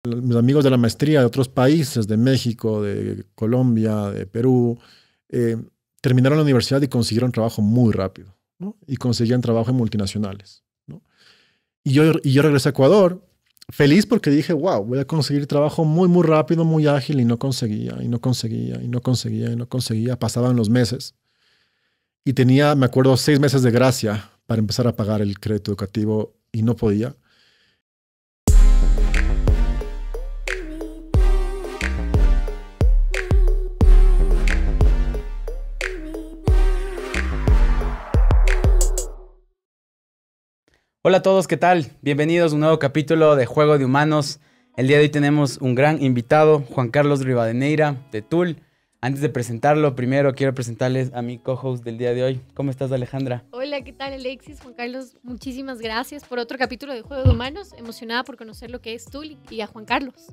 Mis amigos de la maestría de otros países, de México, de Colombia, de Perú, eh, terminaron la universidad y consiguieron trabajo muy rápido, ¿no? Y conseguían trabajo en multinacionales, ¿no? Y yo regresé a Ecuador feliz porque dije, wow, voy a conseguir trabajo muy, muy rápido, muy ágil, y no conseguía, y no conseguía, y no conseguía, y no conseguía. Pasaban los meses y tenía, me acuerdo, 6 meses de gracia para empezar a pagar el crédito educativo y no podía. Hola a todos, ¿qué tal? Bienvenidos a un nuevo capítulo de Juego de Humanos. El día de hoy tenemos un gran invitado, Juan Carlos Rivadeneira, de Tool. Antes de presentarlo, primero quiero presentarles a mi co-host del día de hoy. ¿Cómo estás, Alejandra? Hola, ¿qué tal, Alexis? Juan Carlos, muchísimas gracias por otro capítulo de Juego de Humanos. Emocionada por conocer lo que es Tool y a Juan Carlos.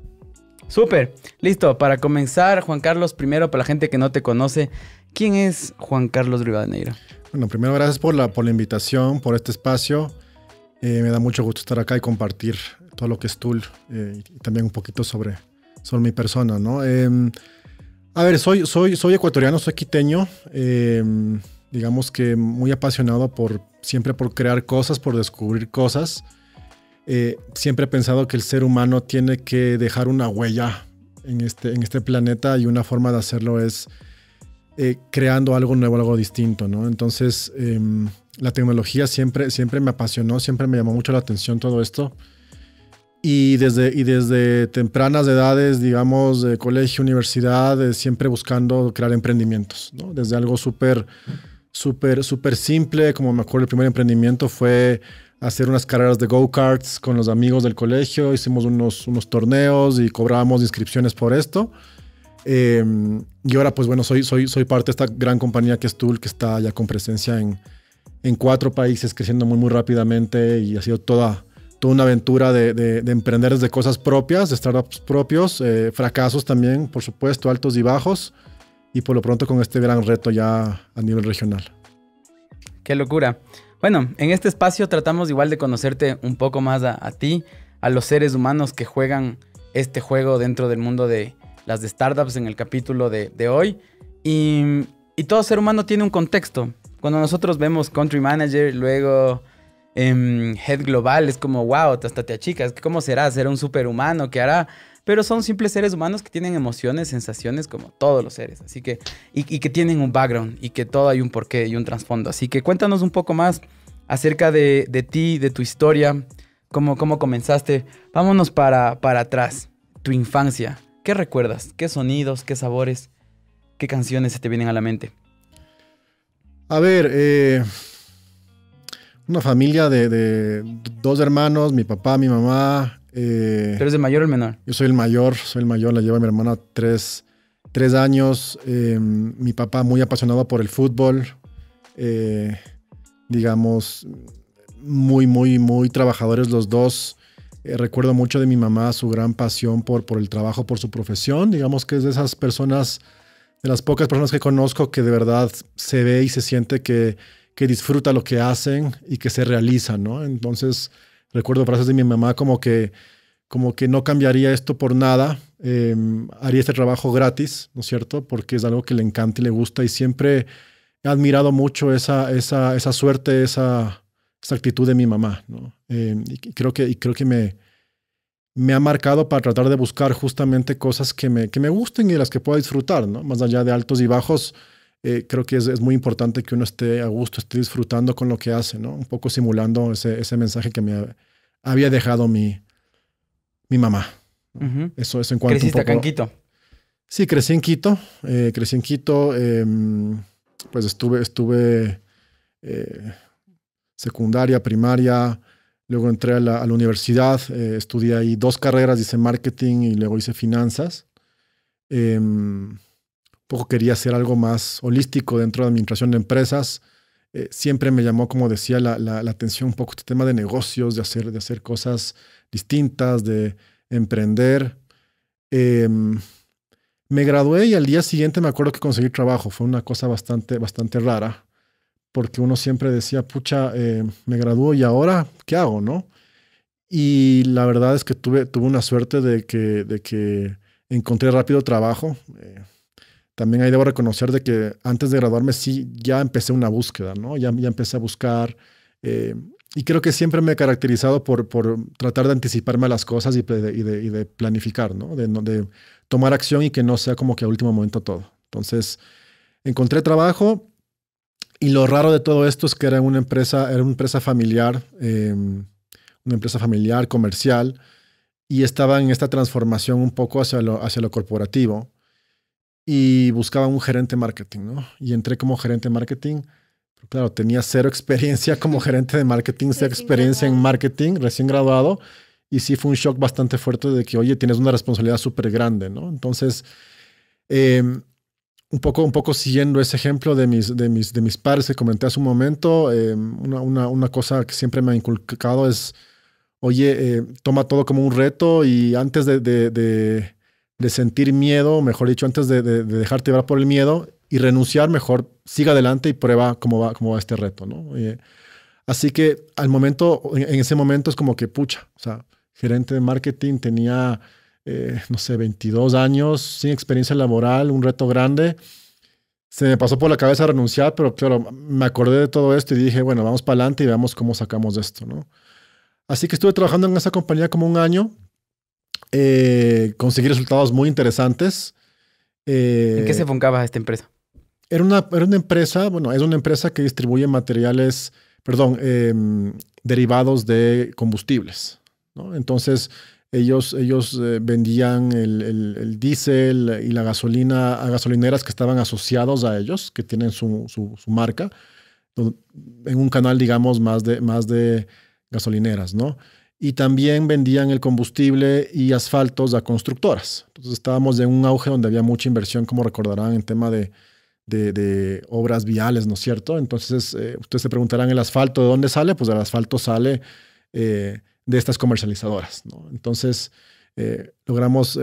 Súper, listo. Para comenzar, Juan Carlos, primero para la gente que no te conoce, ¿quién es Juan Carlos Rivadeneira? Bueno, primero gracias por la invitación, por este espacio. Me da mucho gusto estar acá y compartir todo lo que es Tool, y también un poquito sobre mi persona, ¿no? A ver, soy ecuatoriano, soy quiteño, digamos que muy apasionado siempre por crear cosas, por descubrir cosas. Siempre he pensado que el ser humano tiene que dejar una huella en este planeta, y una forma de hacerlo es creando algo nuevo, algo distinto, ¿no? Entonces, la tecnología siempre me apasionó, siempre me llamó mucho la atención todo esto. Y desde tempranas edades, digamos, de colegio, universidad, siempre buscando crear emprendimientos, ¿no? Desde algo súper simple, como me acuerdo, el primer emprendimiento fue hacer unas carreras de go-karts con los amigos del colegio. Hicimos unos torneos y cobrábamos inscripciones por esto. Y ahora, pues bueno, soy parte de esta gran compañía que es Tool, que está ya con presencia en 4 países, creciendo muy, muy rápidamente, y ha sido toda una aventura de emprender desde cosas propias, de startups propios, fracasos también, por supuesto, altos y bajos, y por lo pronto con este gran reto ya a nivel regional. ¡Qué locura! Bueno, en este espacio tratamos igual de conocerte un poco más a ti, a los seres humanos que juegan este juego dentro del mundo de las de startups en el capítulo de hoy. Y todo ser humano tiene un contexto. Cuando nosotros vemos Country Manager, luego Head Global, es como, wow, hasta te achicas. ¿Cómo será? ¿Será un superhumano? ¿Qué hará? Pero son simples seres humanos que tienen emociones, sensaciones como todos los seres. Así que, y que tienen un background, y que todo hay un porqué y un trasfondo. Así que cuéntanos un poco más acerca de ti, de tu historia, cómo comenzaste. Vámonos para atrás, tu infancia. ¿Qué recuerdas? ¿Qué sonidos, qué sabores, qué canciones se te vienen a la mente? A ver, una familia de 2 hermanos, mi papá, mi mamá. ¿Tú eres el mayor o el menor? Yo soy el mayor, la lleva mi hermana 3 años. Mi papá muy apasionado por el fútbol, digamos, muy, muy, muy trabajadores los dos. Recuerdo mucho de mi mamá, su gran pasión por el trabajo, por su profesión. Digamos que es de esas personas, de las pocas personas que conozco, que de verdad se ve y se siente que disfruta lo que hacen y que se realiza, ¿no? Entonces, recuerdo frases de mi mamá como que no cambiaría esto por nada, haría este trabajo gratis, ¿no es cierto? Porque es algo que le encanta y le gusta, y siempre he admirado mucho esa suerte, esa actitud de mi mamá, ¿no? Y creo que me ha marcado para tratar de buscar justamente cosas que me gusten y de las que pueda disfrutar, ¿no? Más allá de altos y bajos, creo que es muy importante que uno esté a gusto, esté disfrutando con lo que hace, ¿no? Un poco simulando ese mensaje que me había dejado mi mamá, ¿no? Uh-huh. Eso en cuanto ¿Creciste un poco... acá en Quito? Sí, crecí en Quito. Pues estuve secundaria, primaria, luego entré a la universidad, estudié ahí 2 carreras, hice marketing y luego hice finanzas. Un poco quería hacer algo más holístico dentro de administración de empresas. Siempre me llamó, como decía, la atención un poco este tema de negocios, de hacer cosas distintas, de emprender. Me gradué y al día siguiente me acuerdo que conseguí trabajo. Fue una cosa bastante rara, porque uno siempre decía, pucha, me gradúo y ahora, ¿qué hago, no? Y la verdad es que tuve una suerte de que encontré rápido trabajo. También ahí debo reconocer de que antes de graduarme sí ya empecé una búsqueda, ¿no? Ya empecé a buscar. Y creo que siempre me he caracterizado por tratar de anticiparme a las cosas y de planificar, ¿no? De tomar acción y que no sea como que a último momento todo. Entonces, encontré trabajo y lo raro de todo esto es que era una empresa familiar, una empresa familiar, comercial, y estaba en esta transformación un poco hacia lo corporativo y buscaba un gerente de marketing, ¿no? Y entré como gerente de marketing. Pero claro, tenía cero experiencia como gerente de marketing, cero experiencia en marketing, recién graduado, y sí fue un shock bastante fuerte de que, oye, tienes una responsabilidad súper grande, ¿no? Entonces, un poco siguiendo ese ejemplo de mis padres que comenté hace un momento, una cosa que siempre me ha inculcado es, oye, toma todo como un reto y antes de sentir miedo, mejor dicho, antes de dejarte llevar por el miedo y renunciar, mejor siga adelante y prueba cómo va este reto, ¿no? Así que en ese momento es como que, pucha, o sea, gerente de marketing, tenía, no sé, 22 años, sin experiencia laboral, un reto grande. Se me pasó por la cabeza renunciar, pero claro, me acordé de todo esto y dije, bueno, vamos para adelante y veamos cómo sacamos de esto, ¿no? Así que estuve trabajando en esa compañía como un año. Conseguí resultados muy interesantes. ¿En qué se enfocaba esta empresa? Era una empresa, bueno, es una empresa que distribuye materiales, perdón, derivados de combustibles, ¿no? Entonces, ellos vendían el diésel y la gasolina a gasolineras que estaban asociados a ellos, que tienen su marca, en un canal, digamos, más de gasolineras, ¿no? Y también vendían el combustible y asfaltos a constructoras. Entonces estábamos en un auge donde había mucha inversión, como recordarán, en tema de obras viales, ¿no es cierto? Entonces, ustedes se preguntarán, ¿el asfalto de dónde sale? Pues el asfalto sale de estas comercializadoras, ¿no? Entonces, logramos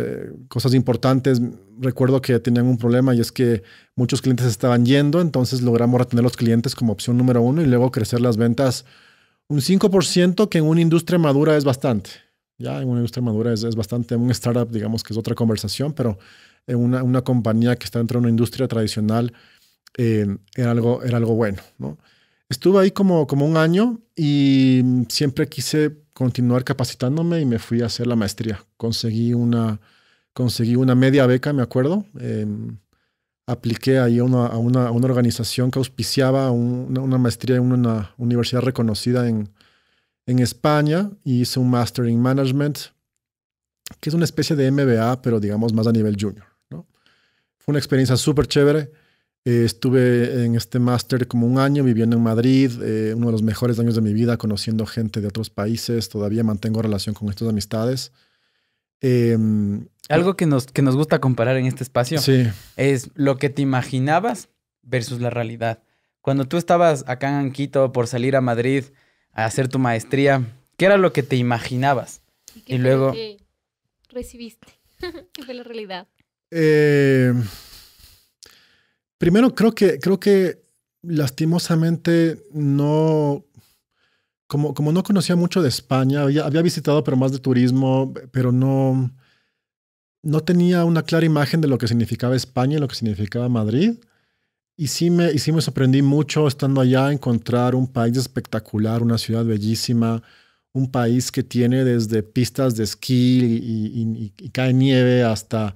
cosas importantes. Recuerdo que tenían un problema y es que muchos clientes estaban yendo, entonces logramos retener los clientes como opción número uno y luego crecer las ventas un 5%, que en una industria madura es bastante. Ya en una industria madura es bastante. En un startup, digamos que es otra conversación, pero en una compañía que está dentro de una industria tradicional era algo bueno, ¿no? Estuve ahí como un año y siempre quise continuar capacitándome y me fui a hacer la maestría. Conseguí una media beca, me acuerdo. Apliqué ahí a una organización que auspiciaba una maestría en una universidad reconocida en España y hice un Master in Management, que es una especie de MBA, pero digamos más a nivel junior, ¿no? Fue una experiencia súper chévere. Estuve en este máster como un año viviendo en Madrid, uno de los mejores años de mi vida, conociendo gente de otros países. Todavía mantengo relación con estas amistades. Algo que nos gusta comparar en este espacio sí. Es lo que te imaginabas versus la realidad. Cuando tú estabas acá en Quito por salir a Madrid a hacer tu maestría, ¿qué era lo que te imaginabas? ¿Y luego qué recibiste? ¿Qué fue la realidad? Primero, creo que lastimosamente no... Como no conocía mucho de España, había visitado, pero más de turismo, pero no tenía una clara imagen de lo que significaba España y lo que significaba Madrid. Y sí me sorprendí mucho estando allá, encontrar un país espectacular, una ciudad bellísima, un país que tiene desde pistas de esquí y cae nieve hasta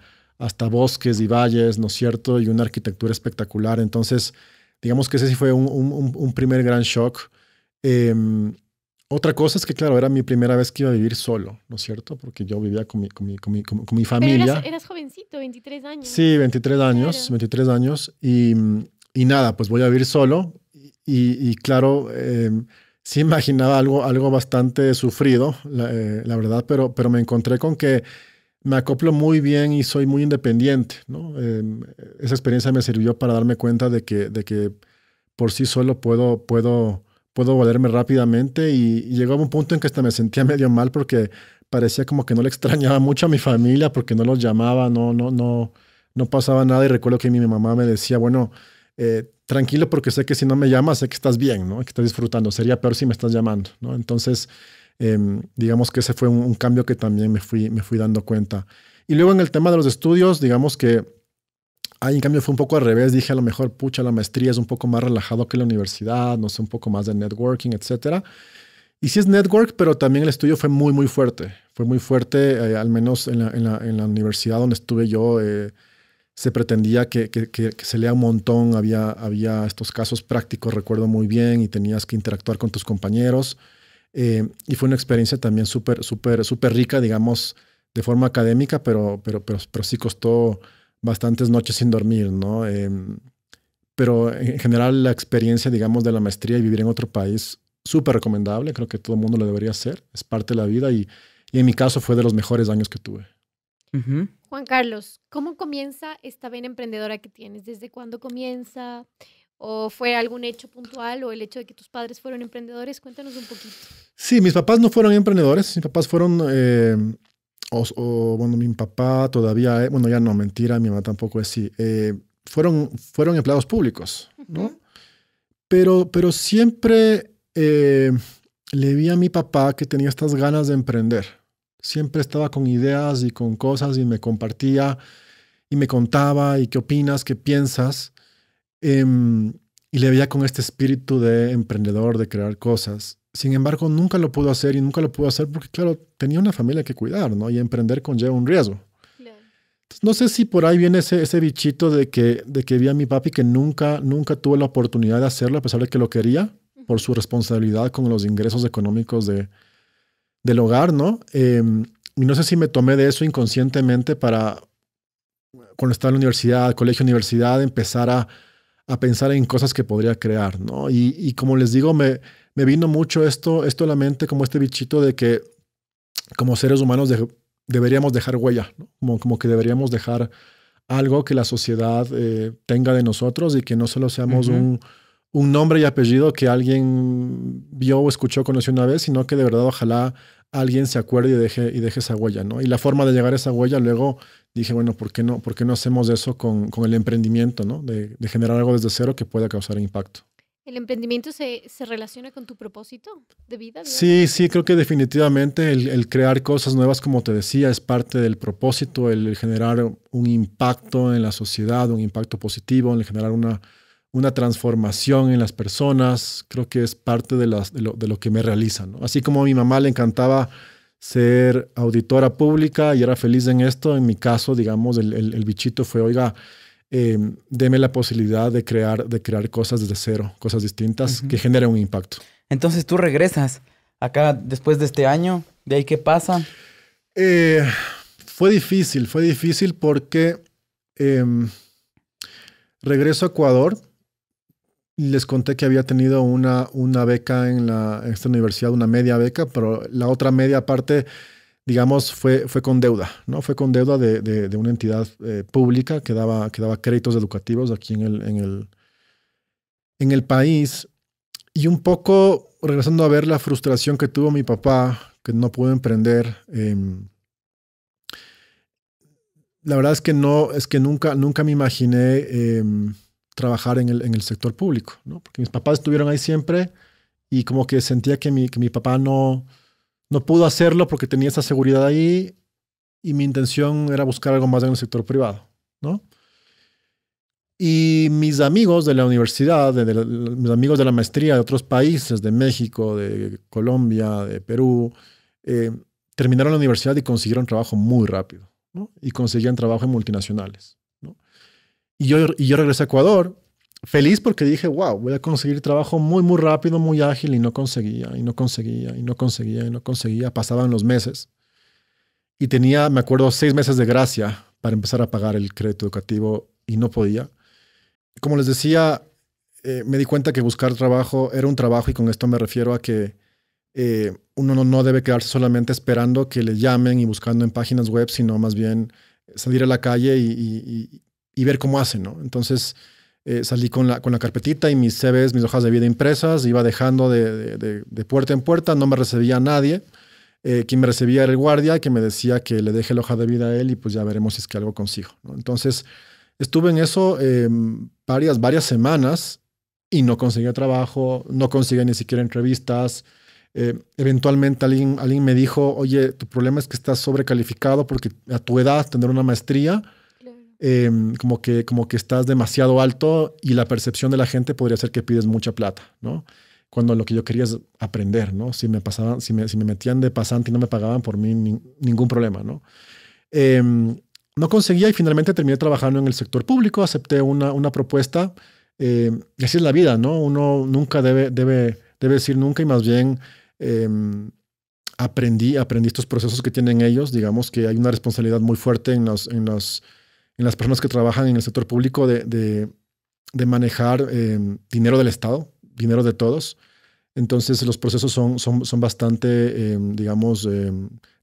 bosques y valles, ¿no es cierto? Y una arquitectura espectacular. Entonces, digamos que ese sí fue un primer gran shock. Otra cosa es que, claro, era mi primera vez que iba a vivir solo, ¿no es cierto? Porque yo vivía con mi familia. Pero eras jovencito, 23 años. Sí, 23 años, claro. 23 años. Y nada, pues voy a vivir solo. Y claro, sí imaginaba algo bastante sufrido, la verdad, pero me encontré con que me acoplo muy bien y soy muy independiente, ¿no? Esa experiencia me sirvió para darme cuenta de que por sí solo puedo valerme rápidamente y llegaba un punto en que hasta me sentía medio mal porque parecía como que no le extrañaba mucho a mi familia porque no los llamaba, no pasaba nada. Y recuerdo que mi mamá me decía, bueno, tranquilo porque sé que si no me llamas sé que estás bien, ¿no? Que estás disfrutando. Sería peor si me estás llamando, ¿no? Entonces Digamos que ese fue un cambio que también me fui dando cuenta. Y luego en el tema de los estudios, digamos que ahí en cambio fue un poco al revés. Dije a lo mejor, pucha, la maestría es un poco más relajado que la universidad, no sé, un poco más de networking, etcétera. Y sí es network, pero también el estudio fue muy, muy fuerte. Fue muy fuerte, al menos en la universidad donde estuve yo, se pretendía que se lea un montón. Había estos casos prácticos, recuerdo muy bien, y tenías que interactuar con tus compañeros. Y fue una experiencia también súper, súper, súper rica, digamos, de forma académica, pero sí costó bastantes noches sin dormir, ¿no? Pero en general la experiencia, digamos, de la maestría y vivir en otro país, súper recomendable. Creo que todo el mundo lo debería hacer. Es parte de la vida y en mi caso fue de los mejores años que tuve. Ujú. Juan Carlos, ¿cómo comienza esta vena emprendedora que tienes? ¿Desde cuándo comienza? ¿O fue algún hecho puntual o el hecho de que tus padres fueron emprendedores? Cuéntanos un poquito. Sí, mis papás no fueron emprendedores. Mis papás fueron, bueno, mi papá todavía, bueno, ya no, mentira, mi mamá tampoco es así. Fueron empleados públicos, ¿no? Ujú. Pero siempre le vi a mi papá que tenía estas ganas de emprender. Siempre estaba con ideas y con cosas y me compartía y me contaba y qué opinas, qué piensas. Y le veía con este espíritu de emprendedor, de crear cosas. Sin embargo, nunca lo pudo hacer y nunca lo pudo hacer porque, claro, tenía una familia que cuidar, ¿no? Y emprender conlleva un riesgo. Claro. Entonces, no sé si por ahí viene ese bichito de que vi a mi papi que nunca tuvo la oportunidad de hacerlo a pesar de que lo quería por su responsabilidad con los ingresos económicos del hogar, ¿no? Y no sé si me tomé de eso inconscientemente para, cuando estaba en la universidad, colegio, universidad, empezar a pensar en cosas que podría crear, ¿no? Y como les digo, me vino mucho esto a la mente, como este bichito de que como seres humanos deberíamos dejar huella, ¿no? Como que deberíamos dejar algo que la sociedad tenga de nosotros y que no solo seamos Ujú. un nombre y apellido que alguien vio o escuchó, conoció una vez, sino que de verdad ojalá alguien se acuerde y deje esa huella, ¿no? Y la forma de llegar a esa huella, luego dije, bueno, ¿por qué no hacemos eso con el emprendimiento, ¿no? De generar algo desde cero que pueda causar impacto. ¿El emprendimiento se relaciona con tu propósito de vida, digamos? Sí, creo que definitivamente el crear cosas nuevas, como te decía, es parte del propósito, el generar un impacto en la sociedad, un impacto positivo, el generar una transformación en las personas. Creo que es parte de lo que me realiza, ¿no? Así como a mi mamá le encantaba ser auditora pública y era feliz en esto, en mi caso, digamos, el bichito fue, oiga, deme la posibilidad de crear cosas desde cero, cosas distintas Ujú. que generen un impacto. Entonces tú regresas acá después de este año. ¿De ahí qué pasa? Eh, fue difícil porque em, regreso a Ecuador y les conté que había tenido una beca en esta universidad, una media beca, pero la otra media parte, digamos, fue con deuda, ¿no? Fue con deuda de una entidad pública que daba créditos educativos aquí en el país. Y un poco regresando a ver la frustración que tuvo mi papá, que no pudo emprender. La verdad es que nunca me imaginé trabajar en el sector público, ¿no? Porque mis papás estuvieron ahí siempre y como que sentía que mi papá no pudo hacerlo porque tenía esa seguridad ahí y mi intención era buscar algo más en el sector privado, ¿no? Y mis amigos de la universidad, mis amigos de la maestría de otros países, de México, de Colombia, de Perú, eh, terminaron la universidad y consiguieron trabajo muy rápido, ¿no? Y conseguían trabajo en multinacionales, ¿no? Y yo regresé a Ecuador feliz porque dije, wow, voy a conseguir trabajo muy, muy rápido, muy ágil y no conseguía, y no conseguía, y no conseguía, y no conseguía. Pasaban los meses y tenía, me acuerdo, 6 meses de gracia para empezar a pagar el crédito educativo y no podía. Como les decía, me di cuenta que buscar trabajo era un trabajo y con esto me refiero a que uno no debe quedarse solamente esperando que le llamen y buscando en páginas web, sino más bien salir a la calle y ver cómo hacen, ¿no? Entonces salí con la carpetita y mis CVs, mis hojas de vida impresas, iba dejando de puerta en puerta, no me recibía nadie. Quien me recibía era el guardia que me decía que le deje la hoja de vida a él y pues ya veremos si es que algo consigo, ¿no? Entonces estuve en eso varias semanas y no conseguía trabajo, no conseguía ni siquiera entrevistas. Eventualmente alguien me dijo, oye, tu problema es que estás sobrecalificado porque a tu edad tener una maestría, como que estás demasiado alto y la percepción de la gente podría ser que pides mucha plata, ¿no? Cuando lo que yo quería es aprender, ¿no? Si me metían de pasante y no me pagaban por mí, ningún problema, ¿no? No conseguía y finalmente terminé trabajando en el sector público, acepté una propuesta, y así es la vida, ¿no? Uno nunca debe decir nunca y más bien aprendí estos procesos que tienen ellos. Digamos que hay una responsabilidad muy fuerte en las personas que trabajan en el sector público de manejar dinero del Estado, dinero de todos. Entonces los procesos son bastante, digamos,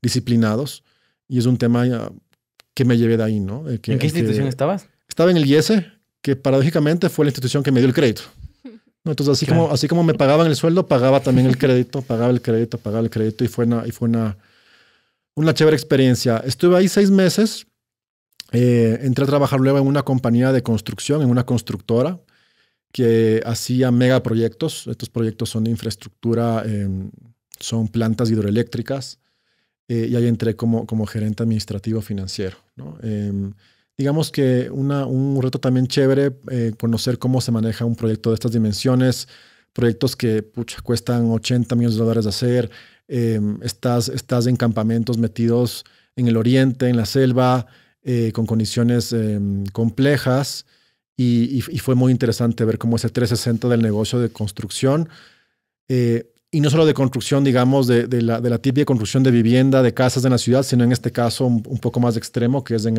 disciplinados y es un tema que me llevé de ahí, ¿no? ¿En qué institución estabas? Estaba en el IESE, que paradójicamente fue la institución que me dio el crédito. ¿No? Entonces así como me pagaban el sueldo, pagaba también el crédito, pagaba el crédito y fue una chévere experiencia. Estuve ahí 6 meses. Entré a trabajar luego en una compañía de construcción, en una constructora que hacía megaproyectos. Estos proyectos son de infraestructura, son plantas hidroeléctricas, y ahí entré como gerente administrativo financiero, ¿no? Digamos que un reto también chévere, conocer cómo se maneja un proyecto de estas dimensiones, proyectos que cuestan $80 millones de hacer. Estás en campamentos metidos en el oriente, en la selva, con condiciones complejas. Y fue muy interesante ver cómo ese 360 del negocio de construcción, y no solo de construcción, digamos, de la típica construcción de vivienda, de casas en la ciudad, sino en este caso un poco más extremo, que es en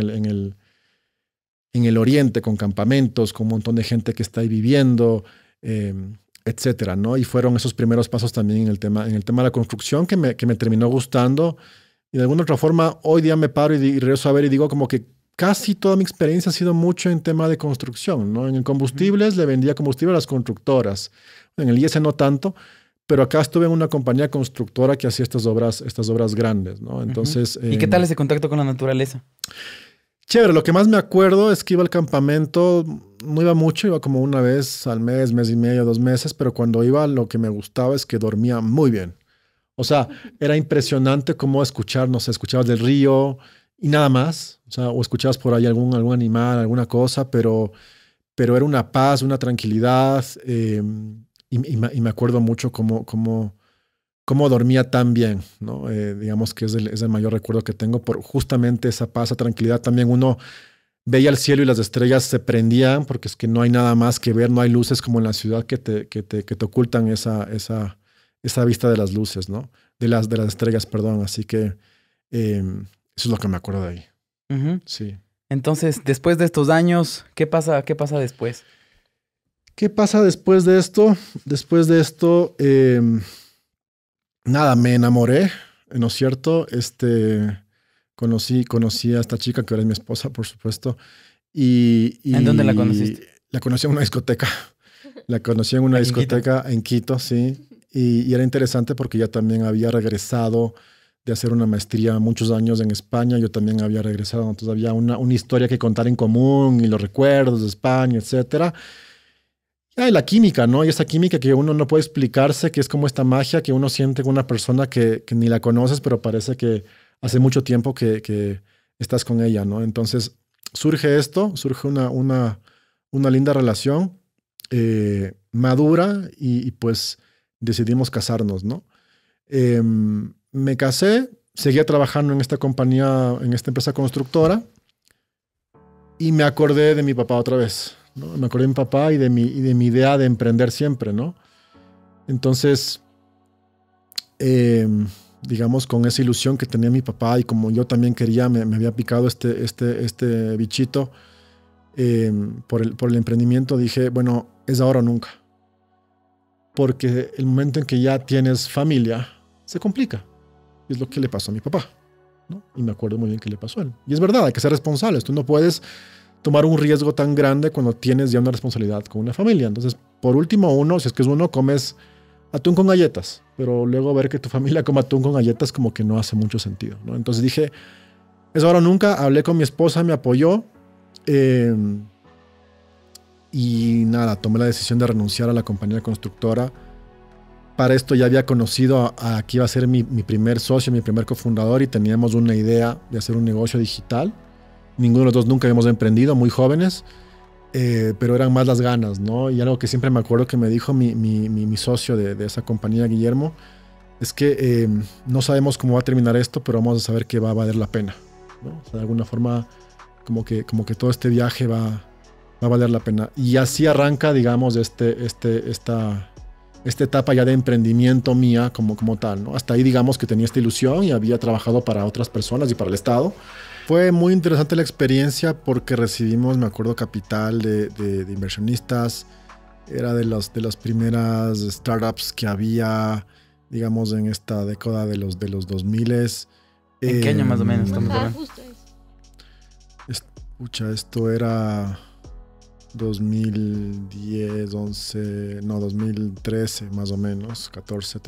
el oriente, con campamentos, con un montón de gente que está ahí viviendo, etcétera, ¿no? Y fueron esos primeros pasos también en el tema de la construcción que me terminó gustando. Y de alguna otra forma, hoy día me paro y regreso a ver y digo como que casi toda mi experiencia ha sido mucho en tema de construcción, ¿no? En combustibles le vendía combustible a las constructoras. En el IES no tanto, pero acá estuve en una compañía constructora que hacía estas obras grandes, ¿no? Entonces, ¿y qué tal ese contacto con la naturaleza? Chévere. Lo que más me acuerdo es que iba al campamento, no iba mucho, iba como una vez al mes y medio, 2 meses, pero cuando iba lo que me gustaba es que dormía muy bien. O sea, era impresionante cómo escuchabas del río y nada más. O sea, o escuchabas por ahí algún animal, alguna cosa, pero era una paz, una tranquilidad. Y me acuerdo mucho cómo dormía tan bien, ¿no? Digamos que es el mayor recuerdo que tengo por justamente esa paz, esa tranquilidad. También uno veía el cielo y las estrellas se prendían porque es que no hay nada más que ver, no hay luces como en la ciudad que te ocultan esa vista de las luces, ¿no? De las estrellas, perdón. Así que eso es lo que me acuerdo de ahí. Sí. Entonces, después de estos años, ¿qué pasa después? ¿Qué pasa después de esto? Después de esto, nada, me enamoré, ¿no es cierto? Conocí a esta chica que ahora es mi esposa, por supuesto. ¿En dónde la conociste? La conocí en una discoteca. La conocí en una discoteca en Quito, sí. Y era interesante porque ella también había regresado de hacer una maestría muchos años en España. Yo también había regresado. Entonces había una historia que contar en común y los recuerdos de España, etcétera. Y la química, ¿no? Y esa química que uno no puede explicarse, que es como esta magia que uno siente con una persona que ni la conoces, pero parece que hace mucho tiempo que estás con ella, ¿no? Entonces surge una linda relación, madura, y pues decidimos casarnos, ¿no? Me casé, seguía trabajando en esta compañía, en esta empresa constructora, y me acordé de mi papá otra vez, ¿no? Me acordé de mi papá y de mi idea de emprender siempre, ¿no? Entonces, digamos, con esa ilusión que tenía mi papá y como yo también quería, me había picado este bichito por el emprendimiento, dije, bueno, es ahora o nunca. Porque el momento en que ya tienes familia, se complica. Y es lo que le pasó a mi papá, ¿no? Y me acuerdo muy bien que le pasó a él. Y es verdad, hay que ser responsables. Tú no puedes tomar un riesgo tan grande cuando tienes ya una responsabilidad con una familia. Entonces, por último, si es que es uno, comes atún con galletas, pero luego ver que tu familia come atún con galletas como que no hace mucho sentido, ¿no? Entonces dije, es ahora o nunca. Hablé con mi esposa, me apoyó, y nada, tomé la decisión de renunciar a la compañía constructora para esto ya había conocido a que iba a ser mi primer socio, mi primer cofundador, y teníamos una idea de hacer un negocio digital. Ninguno de los dos nunca habíamos emprendido, muy jóvenes, pero eran más las ganas, ¿no? Y algo que siempre me acuerdo que me dijo mi socio de esa compañía, Guillermo, es que no sabemos cómo va a terminar esto, pero vamos a saber que va a valer la pena, ¿no? O sea, de alguna forma, como que todo este viaje va a valer la pena. Y así arranca, digamos, esta etapa ya de emprendimiento mía como tal, ¿no? Hasta ahí, digamos, que tenía esta ilusión y había trabajado para otras personas y para el Estado. Fue muy interesante la experiencia porque recibimos, me acuerdo, capital de inversionistas. Era de las primeras startups que había, digamos, en esta década de los 2000. ¿En qué año más o menos estamos hablando? Escucha, esto era 2010, 11, no, 2013 más o menos, 14.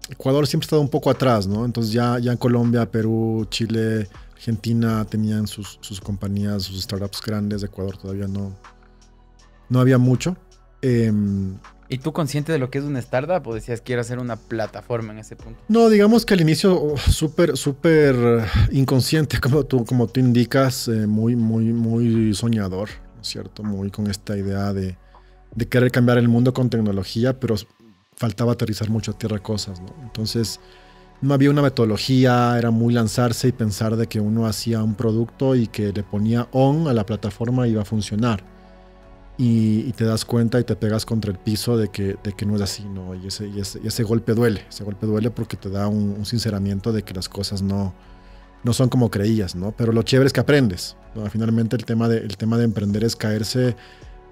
Ecuador siempre ha estado un poco atrás, ¿no? Entonces ya en Colombia, Perú, Chile, Argentina tenían sus compañías, sus startups grandes. De Ecuador todavía no había mucho. ¿Y tú consciente de lo que es una startup o decías quiero hacer una plataforma en ese punto? No, digamos que al inicio súper inconsciente, como tú indicas, muy soñador, ¿no es cierto? Muy con esta idea de querer cambiar el mundo con tecnología, pero faltaba aterrizar mucho a tierra cosas, ¿no? Entonces no había una metodología, era muy lanzarse y pensar de que uno hacía un producto y que le ponía on a la plataforma y iba a funcionar. Y te das cuenta y te pegas contra el piso de que no es así, ¿no? Y ese golpe duele. Ese golpe duele porque te da un sinceramiento de que las cosas no son como creías, ¿no? Pero lo chévere es que aprendes, ¿no? Finalmente el tema de emprender es caerse,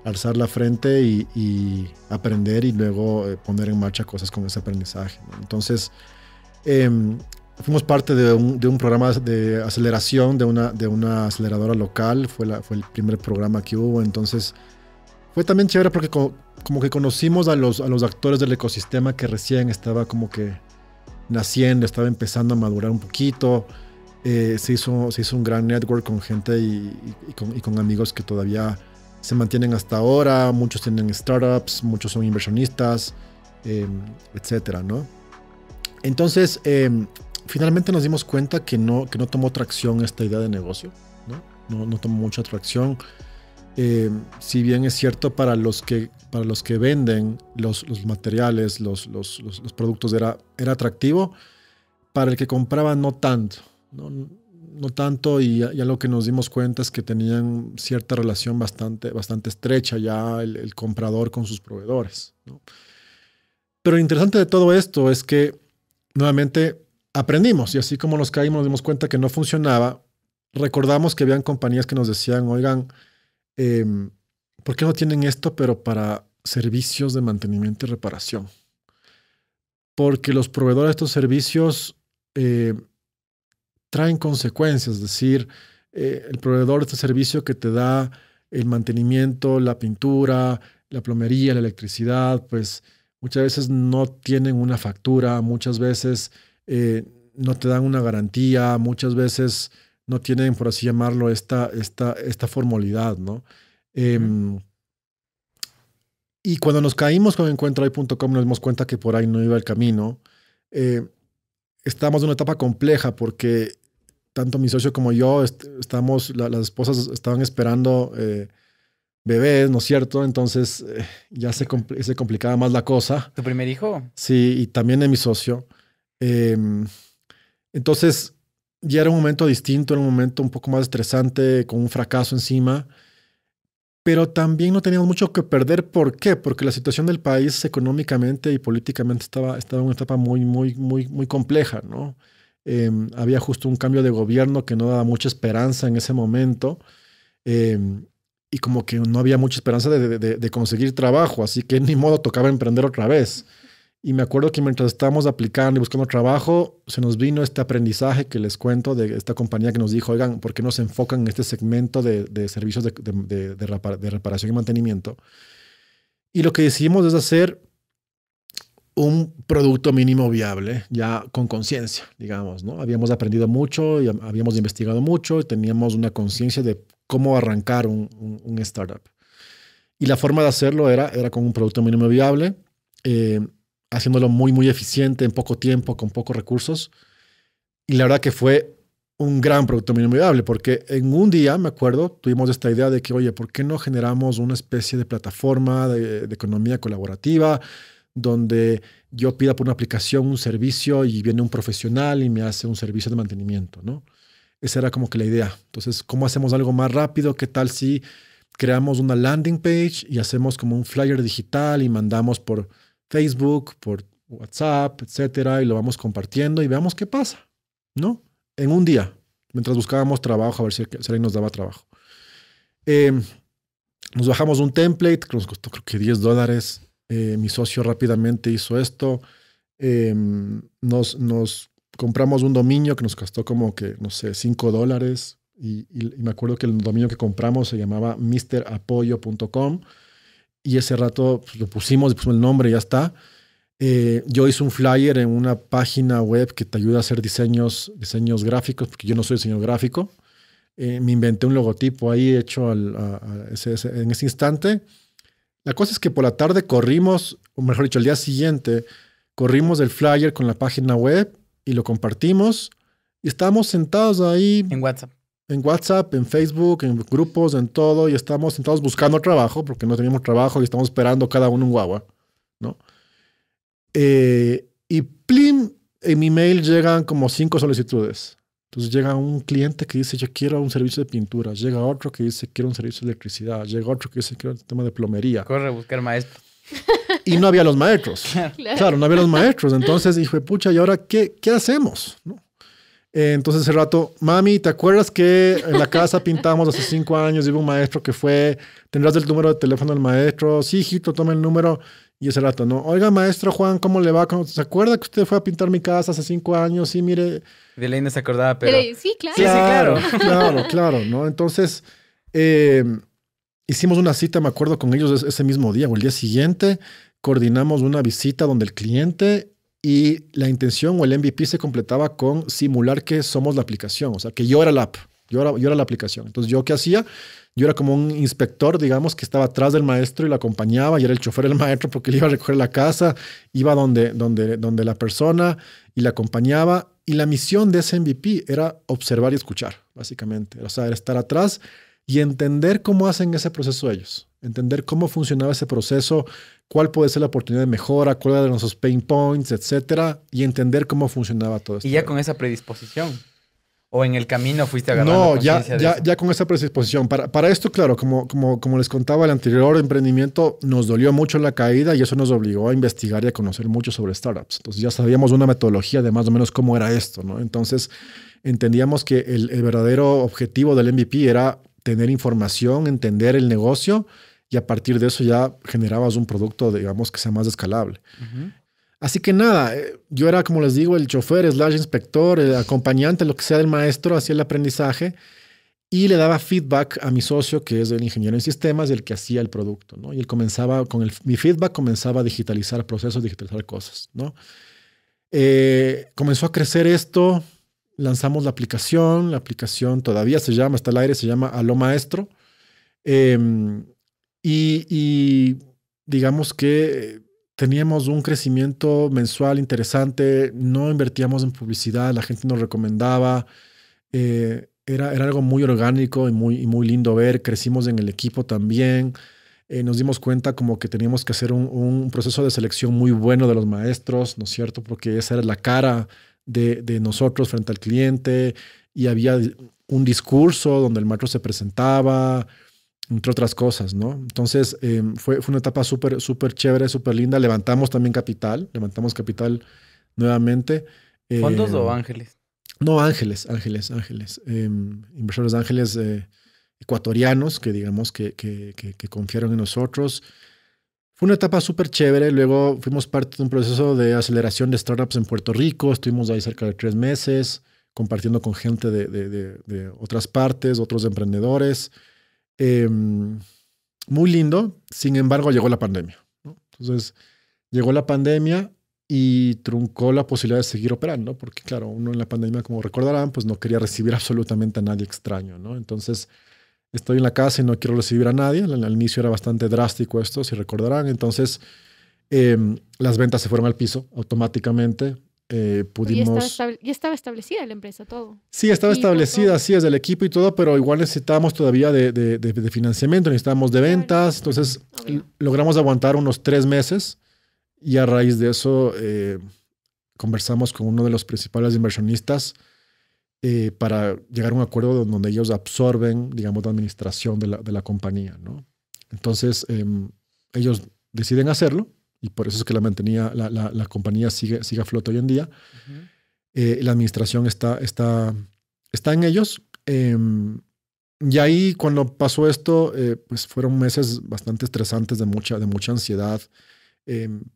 alzar la frente y aprender y luego poner en marcha cosas con ese aprendizaje, ¿no? Entonces, fuimos parte de un programa de aceleración de una aceleradora local. Fue el primer programa que hubo. Entonces, fue también chévere porque como que conocimos a los actores del ecosistema que recién estaba como que naciendo, estaba empezando a madurar un poquito. Se hizo un gran network con gente y con amigos que todavía se mantienen hasta ahora. Muchos tienen startups, muchos son inversionistas, etcétera, ¿no? Entonces, finalmente nos dimos cuenta que no tomó tracción esta idea de negocio, ¿no? No tomó mucha tracción. Si bien es cierto para los que venden los materiales, los productos era atractivo, para el que compraba no tanto, no tanto, y algo que nos dimos cuenta es que tenían cierta relación bastante estrecha ya el comprador con sus proveedores, ¿no? Pero lo interesante de todo esto es que nuevamente aprendimos, y así como nos caímos, nos dimos cuenta que no funcionaba. Recordamos que habían compañías que nos decían, oigan, ¿por qué no tienen esto pero para servicios de mantenimiento y reparación? Porque los proveedores de estos servicios traen consecuencias. Es decir, el proveedor de este servicio que te da el mantenimiento, la pintura, la plomería, la electricidad, pues muchas veces no tienen una factura, muchas veces no te dan una garantía, muchas veces no tienen, por así llamarlo, esta formalidad, ¿no? Y cuando nos caímos con encuentrohoy.com nos dimos cuenta que por ahí no iba el camino. Estábamos en una etapa compleja porque tanto mi socio como yo, las esposas estaban esperando bebés, ¿no es cierto? Entonces ya se complicaba más la cosa. ¿Tu primer hijo? Sí, y también de mi socio. Entonces ya era un momento distinto, era un momento un poco más estresante, con un fracaso encima, pero también no teníamos mucho que perder. ¿Por qué? Porque la situación del país económicamente y políticamente estaba en una etapa muy compleja, ¿no? Había justo un cambio de gobierno que no daba mucha esperanza en ese momento, y como que no había mucha esperanza de conseguir trabajo, así que ni modo, tocaba emprender otra vez. Y me acuerdo que mientras estábamos aplicando y buscando trabajo, se nos vino este aprendizaje que les cuento de esta compañía que nos dijo, oigan, ¿por qué no se enfocan en este segmento de servicios de reparación y mantenimiento? Y lo que decidimos es hacer un producto mínimo viable, ya con conciencia, digamos, ¿no? Habíamos aprendido mucho y habíamos investigado mucho y teníamos una conciencia de cómo arrancar un startup. Y la forma de hacerlo era con un producto mínimo viable, haciéndolo muy, muy eficiente, en poco tiempo, con pocos recursos. Y la verdad que fue un gran producto mínimo viable, porque en un día, me acuerdo, tuvimos esta idea de que, oye, ¿por qué no generamos una especie de plataforma de economía colaborativa donde yo pida por una aplicación un servicio y viene un profesional y me hace un servicio de mantenimiento, ¿no? Esa era como que la idea. Entonces, ¿cómo hacemos algo más rápido? ¿Qué tal si creamos una landing page y hacemos como un flyer digital y mandamos por Facebook, por WhatsApp, etcétera, y lo vamos compartiendo y veamos qué pasa, ¿no? En un día, mientras buscábamos trabajo, a ver si alguien nos daba trabajo. Nos bajamos un template que nos costó creo que $10. Mi socio rápidamente hizo esto. Nos compramos un dominio que nos costó como que, no sé, $5. Y me acuerdo que el dominio que compramos se llamaba mrapoyo.com. Y ese rato pues, le pusimos el nombre y ya está. Yo hice un flyer en una página web que te ayuda a hacer diseños gráficos, porque yo no soy diseñador gráfico. Me inventé un logotipo ahí hecho en ese instante. La cosa es que por la tarde corrimos, o mejor dicho, el día siguiente, corrimos el flyer con la página web y lo compartimos. Y estábamos sentados ahí. En WhatsApp. En WhatsApp, en Facebook, en grupos, en todo. Y estábamos sentados buscando trabajo, porque no teníamos trabajo y estábamos esperando cada uno un guagua, ¿no? Y plim, en mi mail llegan como 5 solicitudes. Entonces llega un cliente que dice, yo quiero un servicio de pintura. Llega otro que dice, quiero un servicio de electricidad. Llega otro que dice, quiero un tema de plomería. Corre a buscar maestros. Y no había los maestros. Claro, no había los maestros. Entonces dije, pucha, ¿y ahora qué hacemos? ¿No? Entonces ese rato, mami, ¿te acuerdas que en la casa pintamos hace 5 años? Iba un maestro que fue, ¿tendrás el número de teléfono del maestro? Sí, hijito, toma el número. Y ese rato, ¿no? Oiga, maestro Juan, ¿cómo le va? ¿Se acuerda que usted fue a pintar mi casa hace 5 años? Sí, mire. De ley no se acordaba, pero... Sí, claro. Sí, claro. Claro, ¿no? Entonces, hicimos una cita, me acuerdo, con ellos ese mismo día o el día siguiente. Coordinamos una visita donde el cliente y la intención o el MVP se completaba con simular que somos la aplicación. O sea, que yo era la app, yo era la aplicación. Entonces, ¿yo qué hacía? Yo era como un inspector, digamos, que estaba atrás del maestro y lo acompañaba y era el chofer del maestro porque él iba a recoger la casa, iba donde la persona y la acompañaba. Y la misión de ese MVP era observar y escuchar, básicamente. O sea, era estar atrás y entender cómo hacen ese proceso ellos. Entender cómo funcionaba ese proceso, cuál puede ser la oportunidad de mejora, cuál era de nuestros pain points, etcétera. Y entender cómo funcionaba todo esto. Y ya con esa predisposición. ¿O en el camino fuiste agarrando conciencia de eso? Ya con esa predisposición. Para esto, claro, como les contaba, el anterior emprendimiento nos dolió mucho la caída y eso nos obligó a investigar y a conocer mucho sobre startups. Entonces ya sabíamos una metodología de más o menos cómo era esto, ¿no? Entonces entendíamos que el verdadero objetivo del MVP era tener información, entender el negocio y a partir de eso ya generabas un producto, digamos, que sea más escalable. Uh-huh. Así que nada, yo era, como les digo, el chofer, inspector, el acompañante, lo que sea del maestro, hacía el aprendizaje y le daba feedback a mi socio, que es el ingeniero en sistemas y el que hacía el producto, ¿no? Y él comenzaba, mi feedback comenzaba a digitalizar procesos, digitalizar cosas, ¿no? Comenzó a crecer esto, lanzamos la aplicación todavía se llama, está al aire, se llama Aló Maestro. Y digamos que teníamos un crecimiento mensual interesante, no invertíamos en publicidad, la gente nos recomendaba, era algo muy orgánico y muy lindo ver, crecimos en el equipo también, nos dimos cuenta como que teníamos que hacer un proceso de selección muy bueno de los maestros, ¿no es cierto? Porque esa era la cara de nosotros frente al cliente y había un discurso donde el maestro se presentaba, entre otras cosas, ¿no? Entonces, fue una etapa súper chévere, súper linda. Levantamos capital nuevamente. ¿Fondos o ángeles? No, ángeles. Inversores ángeles ecuatorianos que, digamos, que confiaron en nosotros. Fue una etapa súper chévere. Luego fuimos parte de un proceso de aceleración de startups en Puerto Rico. Estuvimos ahí cerca de 3 meses, compartiendo con gente de otras partes, otros emprendedores. Muy lindo, sin embargo llegó la pandemia, ¿no? Entonces llegó la pandemia y truncó la posibilidad de seguir operando, porque claro, uno en la pandemia, como recordarán, pues no quería recibir absolutamente a nadie extraño, ¿no? Entonces estoy en la casa y no quiero recibir a nadie. Al inicio era bastante drástico esto, si recordarán. Entonces, las ventas se fueron al piso automáticamente. Pudimos... Ya estaba establecida la empresa, todo. Sí, estaba establecida, sí, desde el equipo y todo, pero igual necesitábamos todavía de financiamiento, necesitábamos de ventas. Entonces, logramos aguantar unos 3 meses y a raíz de eso conversamos con uno de los principales inversionistas para llegar a un acuerdo donde ellos absorben, digamos, la administración de la compañía, ¿no? Entonces, ellos deciden hacerlo y por eso es que la compañía sigue a flote hoy en día. La administración está en ellos. Y ahí, cuando pasó esto, pues fueron meses bastante estresantes de mucha ansiedad.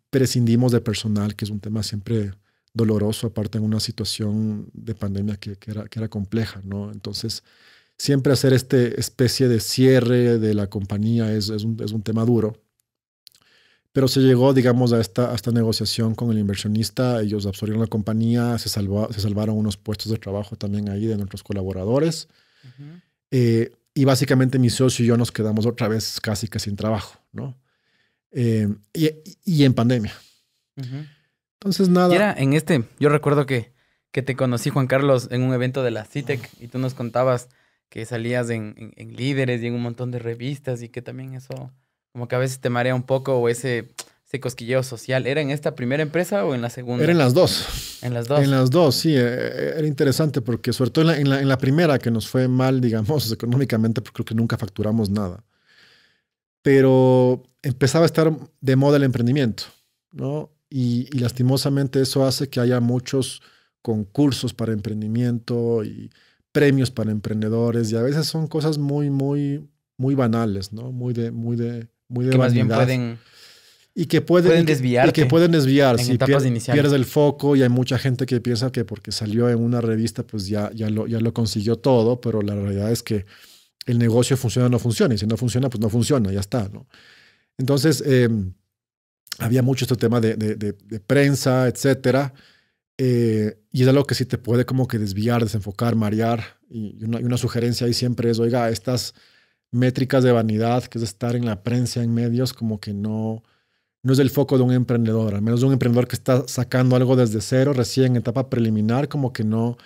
Prescindimos de personal, que es un tema siempre doloroso, aparte en una situación de pandemia que era compleja, ¿no? Entonces, siempre hacer especie de cierre de la compañía es un tema duro. Pero se llegó, digamos, a esta negociación con el inversionista. Ellos absorbieron la compañía, se salvaron unos puestos de trabajo también ahí de nuestros colaboradores. Y básicamente mi socio y yo nos quedamos otra vez casi que sin trabajo, ¿no? Y en pandemia. Entonces, nada. Y era yo recuerdo que te conocí, Juan Carlos, en un evento de la CITEC y tú nos contabas que salías en Líderes y en un montón de revistas y que también eso como que a veces te marea un poco o ese cosquilleo social. ¿Era en esta primera empresa o en la segunda? Era en las dos. En las dos. En las dos, sí. Era interesante porque sobre todo en la primera que nos fue mal, digamos, económicamente, porque creo que nunca facturamos nada. Pero empezaba a estar de moda el emprendimiento, ¿no? Y lastimosamente eso hace que haya muchos concursos para emprendimiento y premios para emprendedores y a veces son cosas muy, muy, muy banales, ¿no? Muy de que más bien pueden desviarte. Y que pueden desviar. En si etapas iniciales. Pierdes el foco y hay mucha gente que piensa que porque salió en una revista pues ya lo consiguió todo, pero la realidad es que el negocio funciona o no funciona y si no funciona pues no funciona, ya está, ¿no? Entonces había mucho este tema de prensa, etcétera, y es algo que sí te puede como que desviar, desenfocar, marear y una sugerencia ahí siempre es, oiga, estas métricas de vanidad, que es estar en la prensa, en medios, como que no es el foco de un emprendedor, al menos de un emprendedor que está sacando algo desde cero, recién en etapa preliminar, como que no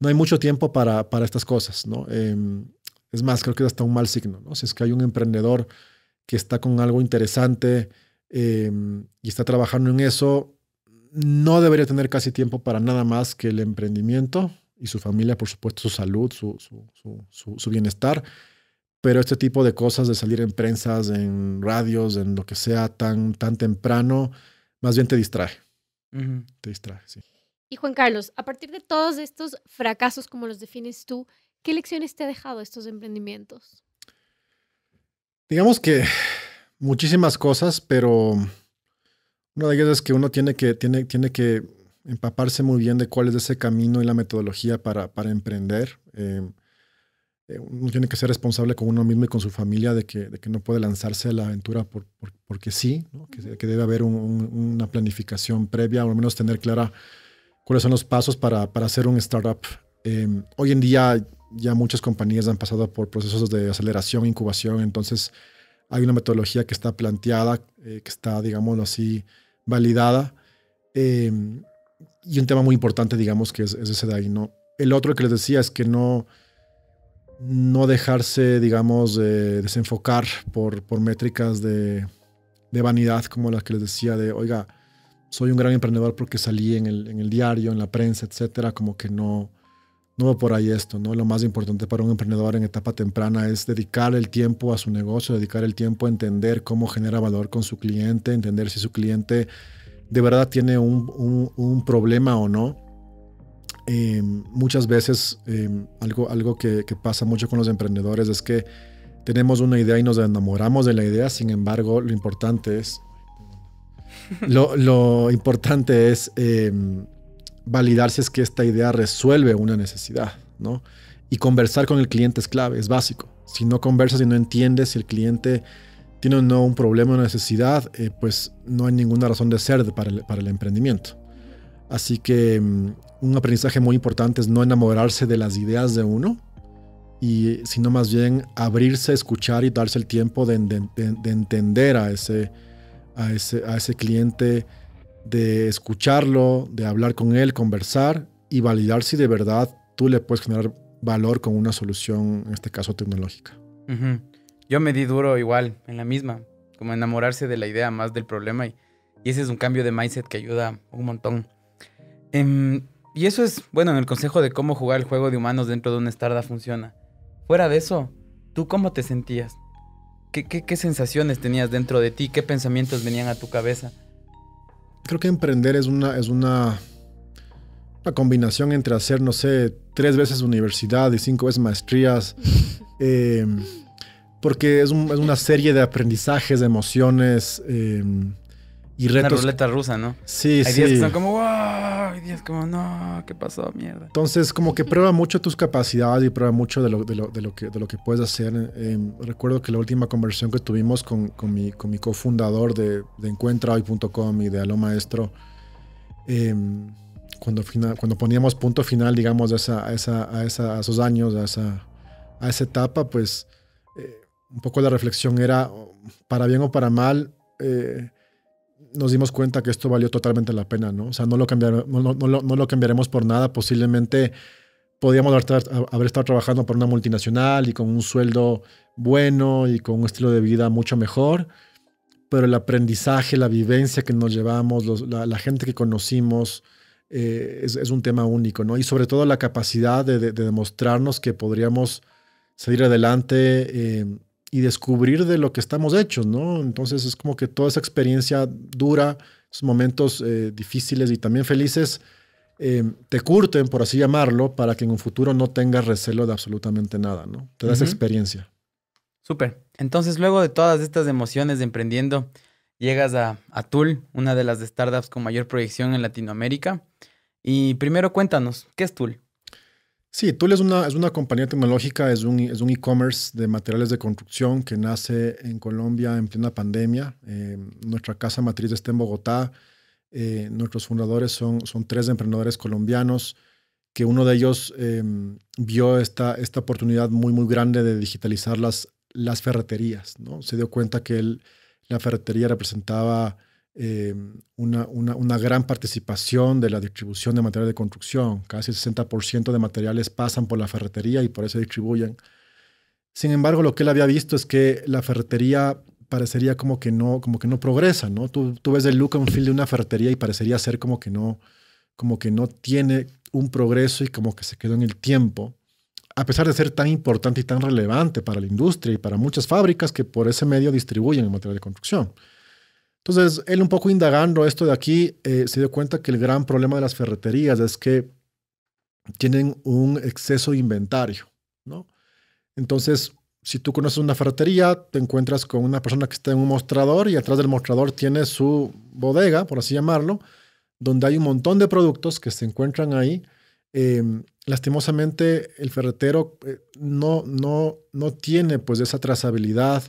hay mucho tiempo para estas cosas, ¿no? Es más, creo que es hasta un mal signo, ¿no? Si es que hay un emprendedor que está con algo interesante y está trabajando en eso, no debería tener casi tiempo para nada más que el emprendimiento y su familia, por supuesto, su salud, su bienestar. Pero este tipo de cosas de salir en prensas, en radios, en lo que sea tan temprano, más bien te distrae. Te distrae, sí. Y Juan Carlos, a partir de todos estos fracasos, como los defines tú, ¿qué lecciones te ha dejado estos emprendimientos? Digamos que muchísimas cosas, pero una de ellas es que uno tiene que empaparse muy bien de cuál es ese camino y la metodología para emprender. Uno tiene que ser responsable con uno mismo y con su familia de que no puede lanzarse a la aventura porque sí, ¿no? Que debe haber una planificación previa, o al menos tener clara cuáles son los pasos para hacer un startup. Hoy en día ya muchas compañías han pasado por procesos de aceleración, incubación, entonces hay una metodología que está planteada, que está, digámoslo así, validada. Y un tema muy importante, digamos, que es ese de ahí, ¿no? El otro que les decía es que no dejarse, digamos, desenfocar por métricas de vanidad, como las que les decía de, oiga, soy un gran emprendedor porque salí en el diario, en la prensa, etcétera, como que no va por ahí esto, ¿no? Lo más importante para un emprendedor en etapa temprana es dedicar el tiempo a su negocio, dedicar el tiempo a entender cómo genera valor con su cliente, entender si su cliente de verdad tiene un problema o no. Muchas veces algo que pasa mucho con los emprendedores es que tenemos una idea y nos enamoramos de la idea, sin embargo lo importante es validar si es que esta idea resuelve una necesidad, ¿no? Y conversar con el cliente es clave, es básico. Si no conversas y no entiendes si el cliente tiene o no un problema o una necesidad, pues no hay ninguna razón de ser para el emprendimiento. Así que un aprendizaje muy importante es no enamorarse de las ideas de uno, sino más bien abrirse, escuchar y darse el tiempo de entender a ese cliente, de escucharlo, de hablar con él, conversar y validar si de verdad tú le puedes generar valor con una solución, en este caso tecnológica. Uh-huh. Yo me di duro igual, en la misma, como enamorarse de la idea más del problema y ese es un cambio de mindset que ayuda un montón. Y eso es, bueno, en el consejo de cómo jugar el juego de humanos dentro de una startup funciona. Fuera de eso, ¿tú cómo te sentías? ¿Qué sensaciones tenías dentro de ti? ¿Qué pensamientos venían a tu cabeza? Creo que emprender es una combinación entre hacer, no sé, 3 veces universidad y 5 veces maestrías. Porque es una serie de aprendizajes, de emociones y retos. Una ruleta rusa, ¿no? Sí, Hay días que son como, wow, hay días como, no, ¿qué pasó? Mierda. Entonces, como que prueba mucho tus capacidades y prueba mucho de lo que puedes hacer. Recuerdo que la última conversación que tuvimos con mi cofundador de encuentrahoy.com y de Aló Maestro, cuando poníamos punto final, digamos, a esos años, a esa etapa, pues un poco la reflexión era, para bien o para mal, nos dimos cuenta que esto valió totalmente la pena, ¿no? O sea, no lo cambiaremos por nada. Posiblemente podíamos haber estado trabajando por una multinacional y con un sueldo bueno y con un estilo de vida mucho mejor, pero el aprendizaje, la vivencia que nos llevamos, la gente que conocimos, es un tema único, ¿no? Y sobre todo la capacidad de demostrarnos que podríamos salir adelante y descubrir de lo que estamos hechos, ¿no? Entonces es como que toda esa experiencia dura, esos momentos difíciles y también felices, te curten, por así llamarlo, para que en un futuro no tengas recelo de absolutamente nada, ¿no? Te da esa experiencia. Súper. Entonces, luego de todas estas emociones de emprendiendo, llegas a Tool, una de las startups con mayor proyección en Latinoamérica. Y primero cuéntanos, ¿qué es Tool? Sí, Tool es una compañía tecnológica, es un e-commerce de materiales de construcción que nace en Colombia en plena pandemia. Nuestra casa matriz está en Bogotá. Nuestros fundadores son 3 emprendedores colombianos, que uno de ellos vio esta oportunidad muy, muy grande de digitalizar las ferreterías, ¿no? Se dio cuenta que la ferretería representaba una gran participación de la distribución de materiales de construcción. Casi el 60% de materiales pasan por la ferretería y por eso se distribuyen. Sin embargo, lo que él había visto es que la ferretería parecería como que no progresa, ¿no? Tú ves el look and feel de una ferretería y parecería ser como que no tiene un progreso y como que se quedó en el tiempo, a pesar de ser tan importante y tan relevante para la industria y para muchas fábricas que por ese medio distribuyen el material de construcción. Entonces, él un poco indagando esto de aquí, se dio cuenta que el gran problema de las ferreterías es que tienen un exceso de inventario, ¿no? Entonces, si tú conoces una ferretería, te encuentras con una persona que está en un mostrador y atrás del mostrador tiene su bodega, por así llamarlo, donde hay un montón de productos que se encuentran ahí. Lastimosamente, el ferretero no tiene pues esa trazabilidad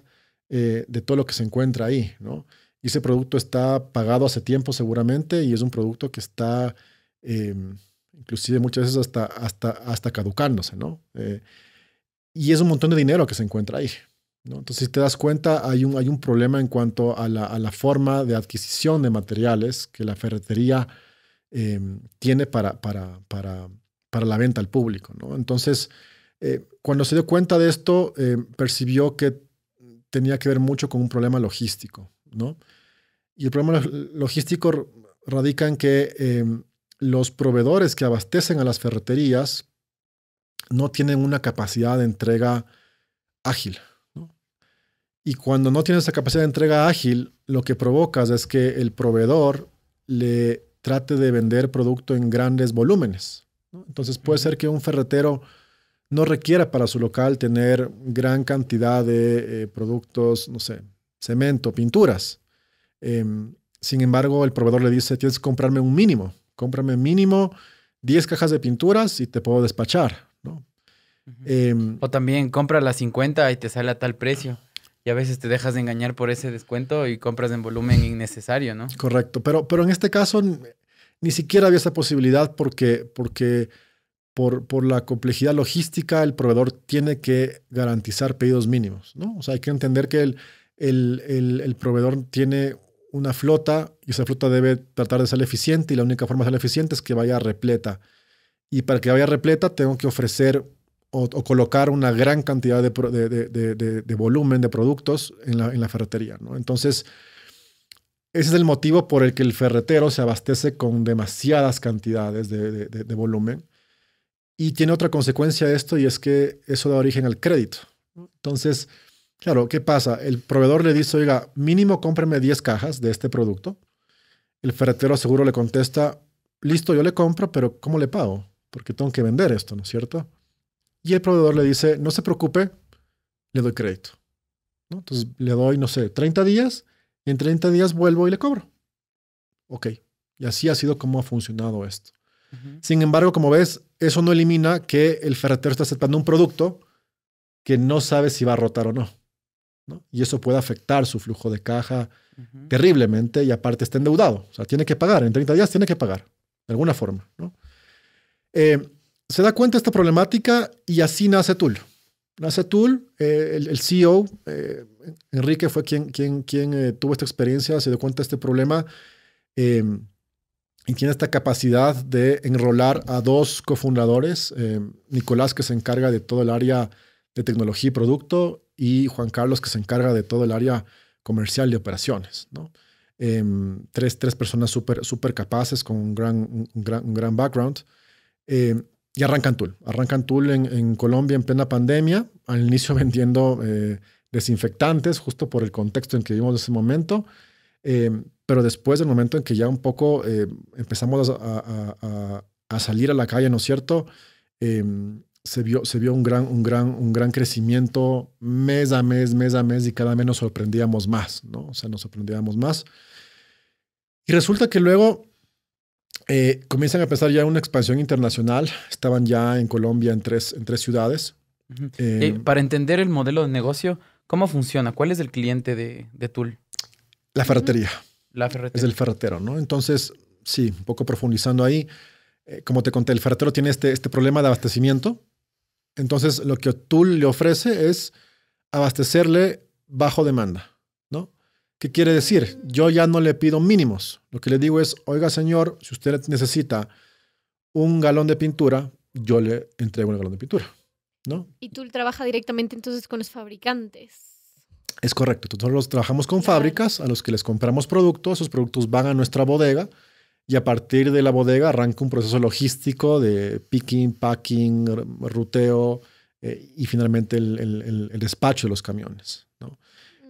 de todo lo que se encuentra ahí, ¿no? Y ese producto está pagado hace tiempo seguramente y es un producto que está inclusive muchas veces hasta caducándose, ¿no? Y es un montón de dinero que se encuentra ahí, ¿no? Entonces, si te das cuenta, hay un problema en cuanto a la forma de adquisición de materiales que la ferretería tiene para la venta al público, ¿no? Entonces, cuando se dio cuenta de esto, percibió que tenía que ver mucho con un problema logístico, ¿no? Y el problema logístico radica en que los proveedores que abastecen a las ferreterías no tienen una capacidad de entrega ágil, ¿no? Y cuando no tienes esa capacidad de entrega ágil, lo que provocas es que el proveedor le trate de vender producto en grandes volúmenes, ¿no? Entonces puede ser que un ferretero no requiera para su local tener gran cantidad de productos, no sé, cemento, pinturas. Sin embargo, el proveedor le dice, tienes que comprarme un mínimo. Cómprame mínimo 10 cajas de pinturas y te puedo despachar, ¿no? O también compra las 50 y te sale a tal precio. Y a veces te dejas de engañar por ese descuento y compras en volumen innecesario, ¿no? Correcto. Pero en este caso ni siquiera había esa posibilidad porque por la complejidad logística, el proveedor tiene que garantizar pedidos mínimos, ¿no? O sea, hay que entender que el proveedor tiene una flota y esa flota debe tratar de ser eficiente y la única forma de ser eficiente es que vaya repleta. Y para que vaya repleta tengo que ofrecer o colocar una gran cantidad de volumen de productos en la ferretería, ¿no? Entonces, ese es el motivo por el que el ferretero se abastece con demasiadas cantidades de volumen. Y tiene otra consecuencia de esto y es que eso da origen al crédito. Entonces, claro, ¿qué pasa? El proveedor le dice, oiga, mínimo cómpreme 10 cajas de este producto. El ferretero seguro le contesta, listo, yo le compro, pero ¿cómo le pago? Porque tengo que vender esto, ¿no es cierto? Y el proveedor le dice, no se preocupe, le doy crédito, ¿no? Entonces le doy, no sé, 30 días, en 30 días vuelvo y le cobro. Ok, y así ha sido como ha funcionado esto. Sin embargo, como ves, eso no elimina que el ferretero está aceptando un producto que no sabe si va a rotar o no, ¿no? Y eso puede afectar su flujo de caja terriblemente y aparte está endeudado. O sea, tiene que pagar, en 30 días tiene que pagar, de alguna forma, ¿no? Se da cuenta de esta problemática y así nace Tool. Nace Tool, el CEO, Enrique, fue quien tuvo esta experiencia, se dio cuenta de este problema y tiene esta capacidad de enrolar a dos cofundadores, Nicolás, que se encarga de todo el área de tecnología y producto, y Juan Carlos, que se encarga de todo el área comercial y operaciones, ¿no? Tres personas súper capaces con un gran background. Y arrancan Tool. Arrancan Tool en Colombia en plena pandemia, al inicio vendiendo desinfectantes, justo por el contexto en que vivimos en ese momento. Pero después del momento en que ya un poco empezamos a salir a la calle, ¿no es cierto? Se vio un gran crecimiento mes a mes y cada mes nos sorprendíamos más, ¿no? O sea, nos sorprendíamos más. Y resulta que luego comienzan a pensar ya una expansión internacional. Estaban ya en Colombia en tres ciudades. Para entender el modelo de negocio, ¿cómo funciona? ¿Cuál es el cliente de Tool? La ferretería. La ferretería. Es el ferretero, ¿no? Entonces, sí, un poco profundizando ahí. Como te conté, el ferretero tiene este problema de abastecimiento. Entonces, lo que Tool le ofrece es abastecerle bajo demanda, ¿no? ¿Qué quiere decir? Yo ya no le pido mínimos. Lo que le digo es, oiga, señor, si usted necesita un galón de pintura, yo le entrego un galón de pintura, ¿no? Y tú trabajas directamente entonces con los fabricantes. Es correcto. Nosotros trabajamos con fábricas a los que les compramos productos. Esos productos van a nuestra bodega y a partir de la bodega arranca un proceso logístico de picking, packing, ruteo y finalmente el despacho de los camiones, ¿no?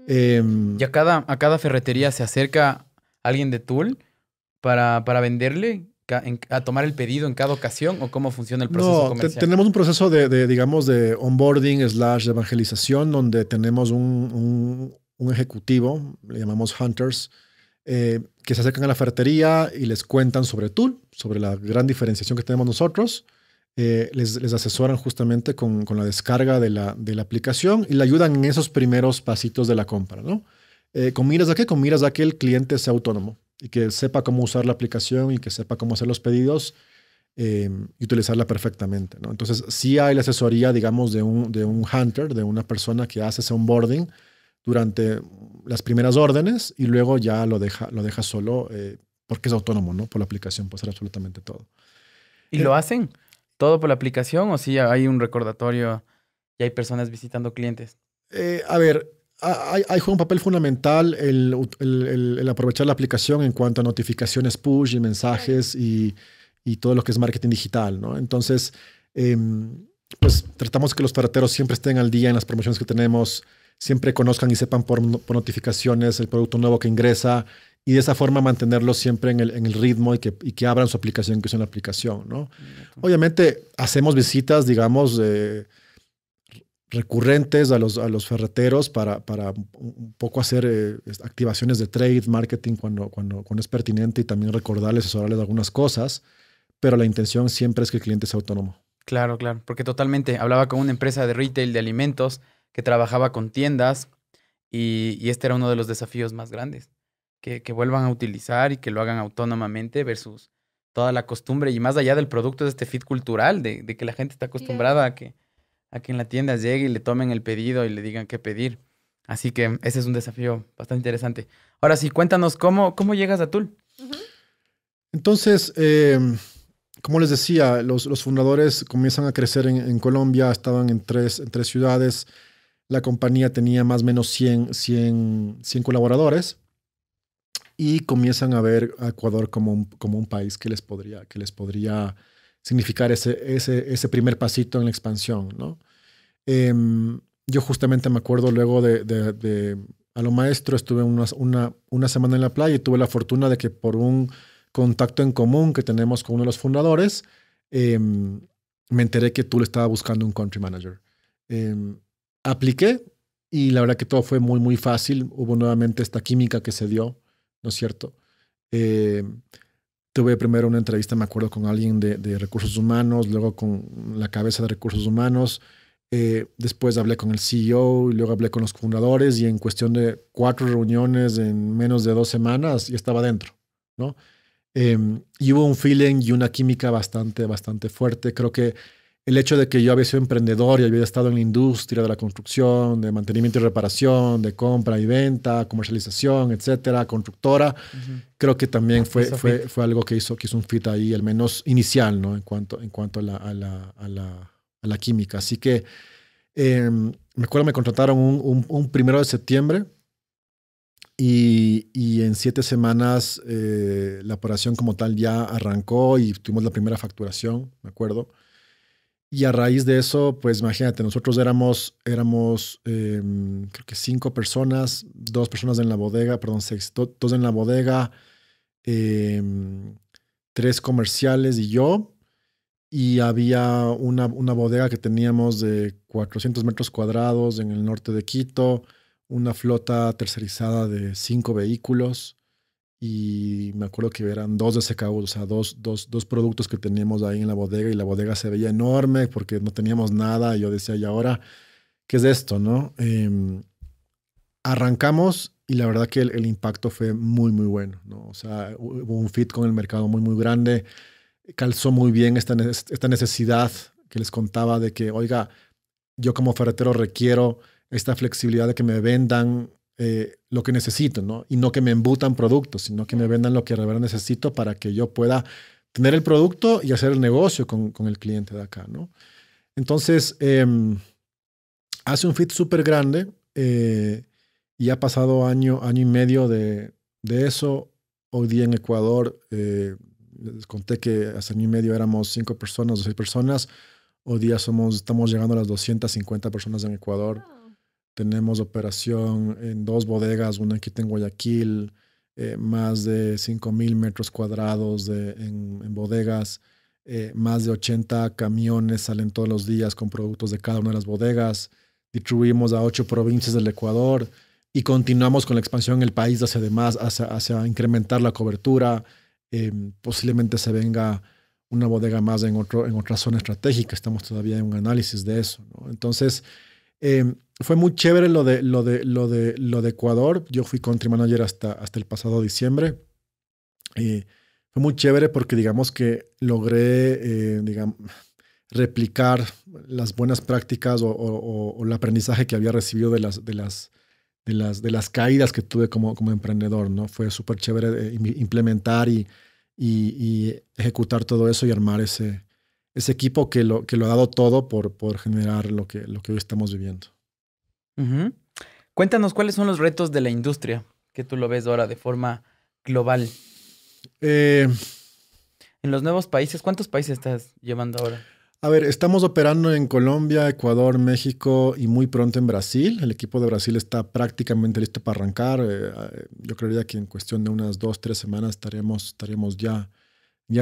¿Y a cada ferretería se acerca alguien de Tool para venderle, a tomar el pedido en cada ocasión? ¿O cómo funciona el proceso comercial? Tenemos un proceso digamos, de onboarding / evangelización donde tenemos un ejecutivo, le llamamos hunters, que se acercan a la ferretería y les cuentan sobre Tool, sobre la gran diferenciación que tenemos nosotros. Les asesoran justamente con la descarga de la aplicación y le ayudan en esos primeros pasitos de la compra, ¿no? ¿Con miras a qué? Con miras a que el cliente sea autónomo y que sepa cómo usar la aplicación y que sepa cómo hacer los pedidos y utilizarla perfectamente, ¿no? Entonces, sí hay la asesoría, digamos, de un hunter, de una persona que hace ese onboarding durante las primeras órdenes y luego ya lo deja solo porque es autónomo, ¿no? Por la aplicación, puede hacer absolutamente todo. ¿Y lo hacen todo por la aplicación o sí hay un recordatorio y hay personas visitando clientes? A ver, hay un papel fundamental el aprovechar la aplicación en cuanto a notificaciones push y mensajes y todo lo que es marketing digital, ¿no? Entonces, pues tratamos que los ferreteros siempre estén al día en las promociones que tenemos, siempre conozcan y sepan por notificaciones el producto nuevo que ingresa y de esa forma mantenerlos siempre en el ritmo y que abran su aplicación, que usen la aplicación, ¿no? Obviamente hacemos visitas, digamos, recurrentes a los ferreteros para un poco hacer activaciones de trade, marketing cuando es pertinente y también recordarles, asesorarles algunas cosas, pero la intención siempre es que el cliente sea autónomo. Claro, porque totalmente. Hablaba con una empresa de retail de alimentos que trabajaba con tiendas y este era uno de los desafíos más grandes, que vuelvan a utilizar y que lo hagan autónomamente versus toda la costumbre y más allá del producto de este fit cultural, de que la gente está acostumbrada a que en la tienda llegue y le tomen el pedido y le digan qué pedir. Así que ese es un desafío bastante interesante. Ahora sí, cuéntanos, ¿cómo llegas a Tul? Entonces, como les decía, los fundadores comienzan a crecer en Colombia, estaban en tres ciudades. La compañía tenía más o menos 100 colaboradores y comienzan a ver a Ecuador como un país que les podría significar ese primer pasito en la expansión, ¿no? Yo justamente me acuerdo luego de a lo maestro, estuve una semana en la playa y tuve la fortuna de que por un contacto en común que tenemos con uno de los fundadores, me enteré que Tul estaba buscando un country manager. Apliqué y la verdad que todo fue muy, muy fácil. Hubo nuevamente esta química que se dio, ¿no es cierto? Tuve primero una entrevista, me acuerdo, con alguien de recursos humanos, luego con la cabeza de recursos humanos. Después hablé con el CEO y luego hablé con los fundadores y en cuestión de 4 reuniones en menos de 2 semanas ya estaba dentro, ¿no? Y hubo un feeling y una química bastante fuerte. Creo que el hecho de que yo había sido emprendedor y había estado en la industria de la construcción, de mantenimiento y reparación, de compra y venta, comercialización, etcétera, constructora, creo que también fue algo que hizo un fit ahí, al menos inicial, ¿no? En cuanto a la química. Así que me acuerdo me contrataron un 1 de septiembre y en 7 semanas la operación como tal ya arrancó y tuvimos la primera facturación, me acuerdo. Y a raíz de eso, pues imagínate, nosotros éramos creo que 5 personas, 2 personas en la bodega, perdón, 6, 2 en la bodega, 3 comerciales y yo. Y había una bodega que teníamos de 400 metros cuadrados en el norte de Quito, una flota tercerizada de 5 vehículos. Y me acuerdo que eran 2 de SKU, o sea, dos productos que teníamos ahí en la bodega y la bodega se veía enorme porque no teníamos nada. Y yo decía, ¿y ahora qué es esto, no? Arrancamos y la verdad que el impacto fue muy, muy bueno, ¿no? O sea, hubo un fit con el mercado muy, muy grande. Calzó muy bien esta necesidad que les contaba de que, oiga, yo como ferretero requiero esta flexibilidad de que me vendan lo que necesito, ¿no? Y no que me embutan productos, sino que me vendan lo que de verdad necesito para que yo pueda tener el producto y hacer el negocio con el cliente de acá, ¿no? Entonces, hace un fit súper grande y ha pasado año y medio de eso. Hoy día en Ecuador, les conté que hace año y medio éramos 5 personas o 6 personas. Hoy día estamos llegando a las 250 personas en Ecuador. Tenemos operación en 2 bodegas, una aquí en Guayaquil, más de 5,000 metros cuadrados en bodegas, más de 80 camiones salen todos los días con productos de cada una de las bodegas. Distribuimos a 8 provincias del Ecuador y continuamos con la expansión en el país hacia incrementar la cobertura. Posiblemente se venga una bodega más en otra zona estratégica. Estamos todavía en un análisis de eso, ¿no? Entonces, fue muy chévere lo de Ecuador. Yo fui country manager hasta el pasado diciembre. Fue muy chévere porque digamos que logré replicar las buenas prácticas o el aprendizaje que había recibido de las caídas que tuve como emprendedor, ¿no? Fue súper chévere implementar y ejecutar todo eso y armar ese equipo que lo ha dado todo por generar lo que hoy estamos viviendo. Cuéntanos cuáles son los retos de la industria que tú lo ves ahora de forma global. En los nuevos países, ¿cuántos países estás llevando ahora? A ver, estamos operando en Colombia, Ecuador, México y muy pronto en Brasil. El equipo de Brasil está prácticamente listo para arrancar. Yo creería que en cuestión de unas 2-3 semanas estaríamos ya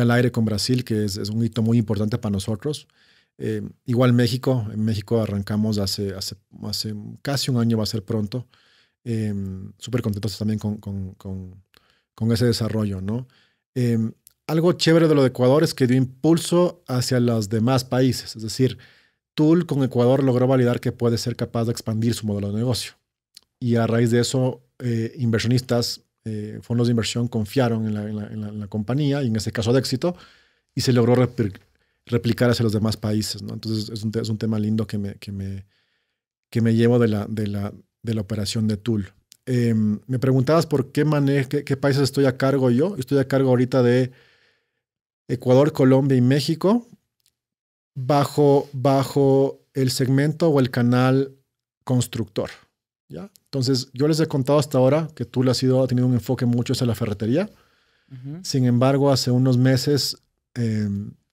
al aire con Brasil, que es un hito muy importante para nosotros. Igual México. En México arrancamos hace casi un año, va a ser pronto. Súper contentos también con ese desarrollo, ¿no? Algo chévere de lo de Ecuador es que dio impulso hacia los demás países. Es decir, Tul con Ecuador logró validar que puede ser capaz de expandir su modelo de negocio. Y a raíz de eso, inversionistas fondos de inversión confiaron en la compañía y en ese caso de éxito, y se logró replicar hacia los demás países, ¿no? Entonces es un tema lindo que me llevo de la operación de Tool. Me preguntabas por qué países estoy a cargo yo. Estoy a cargo ahorita de Ecuador, Colombia y México bajo el segmento o el canal constructor, ¿ya? Entonces, yo les he contado hasta ahora que Tool ha tenido un enfoque mucho hacia la ferretería. Sin embargo, hace unos meses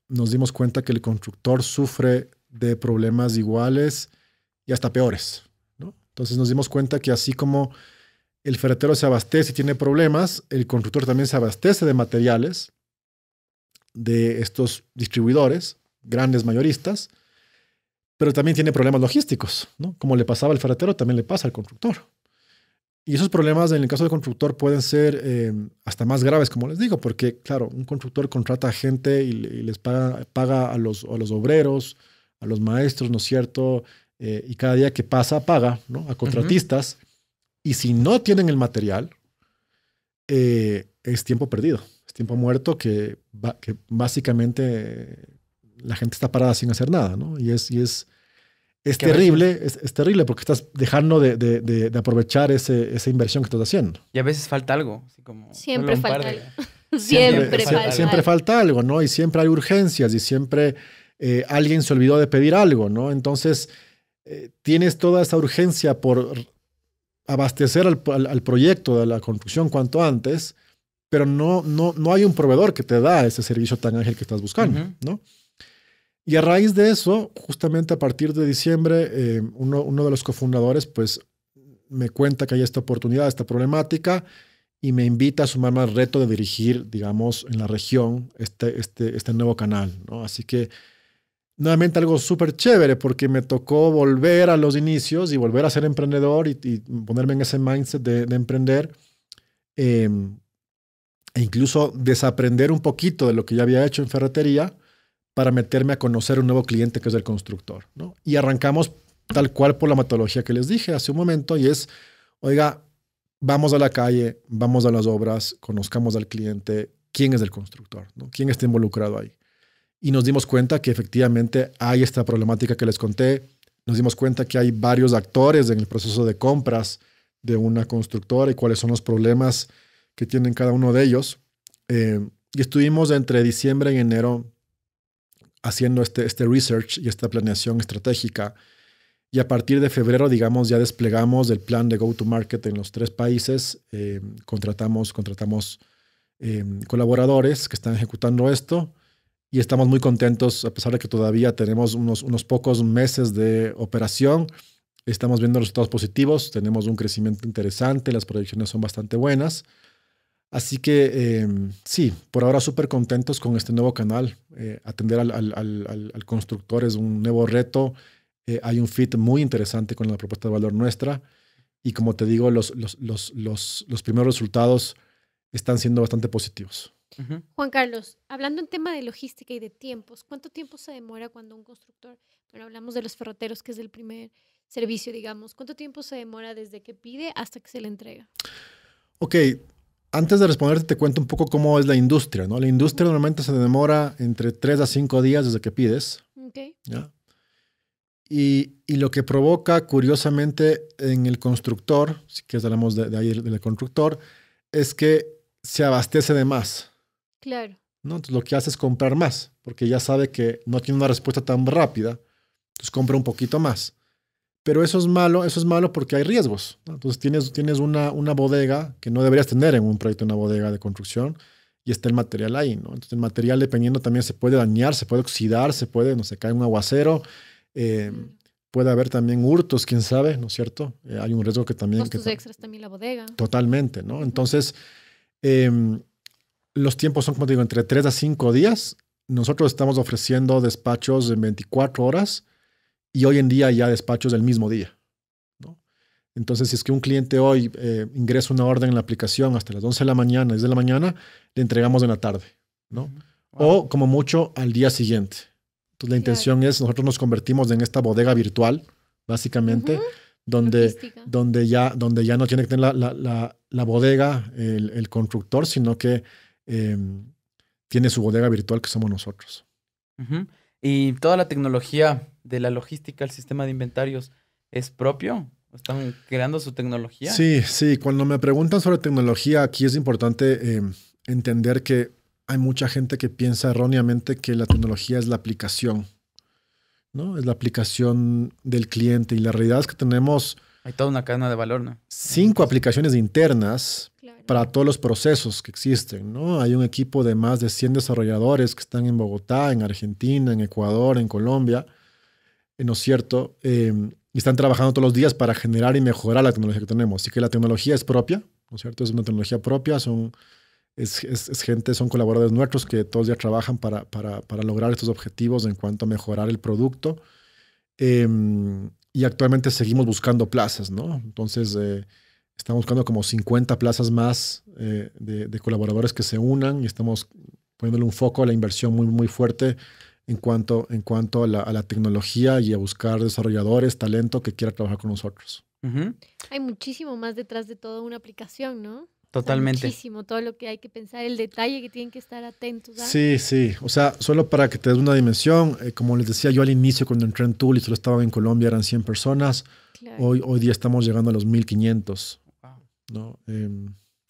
nos dimos cuenta que el constructor sufre de problemas iguales y hasta peores, ¿no? Entonces nos dimos cuenta que así como el ferretero se abastece y tiene problemas, el constructor también se abastece de materiales de estos distribuidores, grandes mayoristas, pero también tiene problemas logísticos, ¿no? Como le pasaba al ferretero, también le pasa al constructor. Y esos problemas en el caso del constructor pueden ser hasta más graves, como les digo, porque, claro, un constructor contrata a gente y les paga a los obreros, a los maestros, ¿no es cierto? Y cada día que pasa, paga, ¿no? A contratistas. Y si no tienen el material, es tiempo perdido, es tiempo muerto que básicamente la gente está parada sin hacer nada, ¿no? Y es terrible, es terrible porque estás dejando de aprovechar esa inversión que estás haciendo. Y a veces falta algo. Así como siempre falta algo. Siempre falta algo, ¿no? Y siempre hay urgencias y siempre alguien se olvidó de pedir algo, ¿no? Entonces, tienes toda esa urgencia por abastecer al proyecto de la construcción cuanto antes, pero no hay un proveedor que te da ese servicio tan ágil que estás buscando, ¿no? Y a raíz de eso, justamente a partir de diciembre, uno de los cofundadores pues me cuenta que hay esta oportunidad, esta problemática, y me invita a sumarme al reto de dirigir, digamos, en la región este nuevo canal, ¿no? Así que, nuevamente algo súper chévere, porque me tocó volver a los inicios y volver a ser emprendedor y ponerme en ese mindset de emprender, e incluso desaprender un poquito de lo que ya había hecho en ferretería, para meterme a conocer un nuevo cliente que es el constructor, ¿no? Y arrancamos tal cual por la metodología que les dije hace un momento, y es, oiga, vamos a la calle, vamos a las obras, conozcamos al cliente, quién es el constructor, ¿no? Quién está involucrado ahí. Y nos dimos cuenta que efectivamente hay esta problemática que les conté, nos dimos cuenta que hay varios actores en el proceso de compras de una constructora y cuáles son los problemas que tienen cada uno de ellos. Y estuvimos entre diciembre y enero haciendo este research y esta planeación estratégica. Y a partir de febrero, digamos, ya desplegamos el plan de go-to-market en los 3 países. Contratamos colaboradores que están ejecutando esto y estamos muy contentos, a pesar de que todavía tenemos unos pocos meses de operación. Estamos viendo resultados positivos, tenemos un crecimiento interesante, las proyecciones son bastante buenas. Así que sí, por ahora súper contentos con este nuevo canal. Atender al constructor es un nuevo reto. Hay un fit muy interesante con la propuesta de valor nuestra. Y como te digo, los primeros resultados están siendo bastante positivos. Juan Carlos, hablando en tema de logística y de tiempos, ¿cuánto tiempo se demora cuando un constructor, bueno, hablamos de los ferreteros, que es el primer servicio, digamos, ¿cuánto tiempo se demora desde que pide hasta que se le entrega? Ok. Antes de responderte, te cuento un poco cómo es la industria, ¿no? La industria normalmente se demora entre 3 a 5 días desde que pides. Okay. ¿Ya? Y lo que provoca, curiosamente, en el constructor, si quieres hablamos de ahí del constructor, es que se abastece de más. Claro. ¿No? Entonces lo que hace es comprar más, porque ya sabe que no tiene una respuesta tan rápida, entonces compra un poquito más. Pero eso es malo porque hay riesgos, ¿no? Entonces tienes una bodega que no deberías tener en un proyecto, una bodega de construcción, y está el material ahí, ¿no? Entonces el material, dependiendo, también se puede dañar, se puede oxidar, no sé, cae un aguacero, puede haber también hurtos, quién sabe, ¿no es cierto? Hay un riesgo que también... Costos extras también la bodega. Totalmente, ¿no? Entonces, los tiempos son, como te digo, entre 3 a 5 días. Nosotros estamos ofreciendo despachos en 24 horas, y hoy en día ya despachos del mismo día, ¿no? Entonces, si es que un cliente hoy ingresa una orden en la aplicación hasta las 11 de la mañana, 10 de la mañana, le entregamos en la tarde, ¿no? Wow. O como mucho al día siguiente. Entonces, la intención es, nosotros nos convertimos en esta bodega virtual, básicamente, Logística. donde ya no tiene que tener la bodega, el constructor, sino que tiene su bodega virtual que somos nosotros. Ujú. ¿Y toda la tecnología de la logística, el sistema de inventarios, es propio? ¿Están creando su tecnología? Sí, sí. Cuando me preguntan sobre tecnología, aquí es importante entender que hay mucha gente que piensa erróneamente que la tecnología es la aplicación, ¿no? Es la aplicación del cliente. Y la realidad es que tenemos Hay toda una cadena de valor, ¿no? 5 aplicaciones internas Claro. para todos los procesos que existen, ¿no? Hay un equipo de más de 100 desarrolladores que están en Bogotá, en Argentina, en Ecuador, en Colombia, ¿no es cierto? Y están trabajando todos los días para generar y mejorar la tecnología que tenemos. Así que la tecnología es propia, ¿no es cierto? Es una tecnología propia, es gente, son colaboradores nuestros que todos los días trabajan para lograr estos objetivos en cuanto a mejorar el producto. Y actualmente seguimos buscando plazas, ¿no? Entonces, estamos buscando como 50 plazas más de colaboradores que se unan y estamos poniéndole un foco a la inversión muy, muy fuerte en cuanto a la tecnología y a buscar desarrolladores, talento que quiera trabajar con nosotros. Ujú. Hay muchísimo más detrás de toda una aplicación, ¿no? O sea, Totalmente. muchísimo, todo lo que hay que pensar, el detalle que tienen que estar atentos a. Sí, sí. O sea, solo para que te des una dimensión, como les decía yo al inicio cuando entré en Tool y solo estaban en Colombia, eran 100 personas. Claro. Hoy día estamos llegando a los 1500, Wow. ¿no?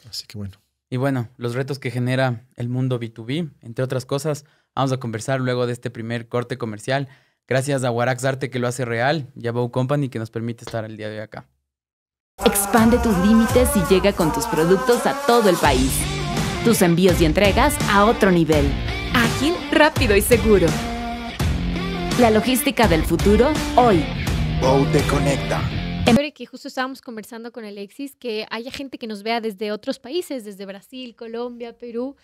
Así que bueno. Y bueno, los retos que genera el mundo B2B, entre otras cosas, vamos a conversar luego de este primer corte comercial. Gracias a Warax Arte que lo hace real y a Bow Company que nos permite estar el día de hoy acá. Expande tus límites y llega con tus productos a todo el país. Tus envíos y entregas a otro nivel. Ágil, rápido y seguro. La logística del futuro, hoy. Bow te conecta. Chévere que justo estábamos conversando con Alexis, que haya gente que nos vea desde otros países, desde Brasil, Colombia, Perú.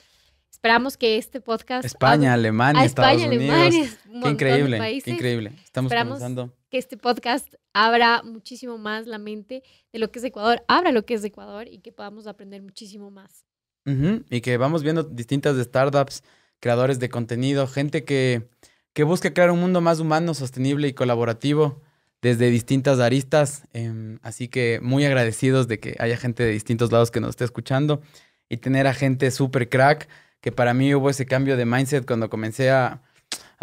Esperamos que este podcast... España, Alemania, España, Estados Unidos. Alemania, un Qué montón increíble, de países. qué increíble. Estamos Esperamos comenzando. que este podcast abra muchísimo más la mente de lo que es Ecuador, abra lo que es Ecuador y que podamos aprender muchísimo más. Ujú. Y que vamos viendo distintas startups, creadores de contenido, gente que busca crear un mundo más humano, sostenible y colaborativo desde distintas aristas. Así que muy agradecidos de que haya gente de distintos lados que nos esté escuchando y tener a gente súper crack, que para mí hubo ese cambio de mindset cuando comencé a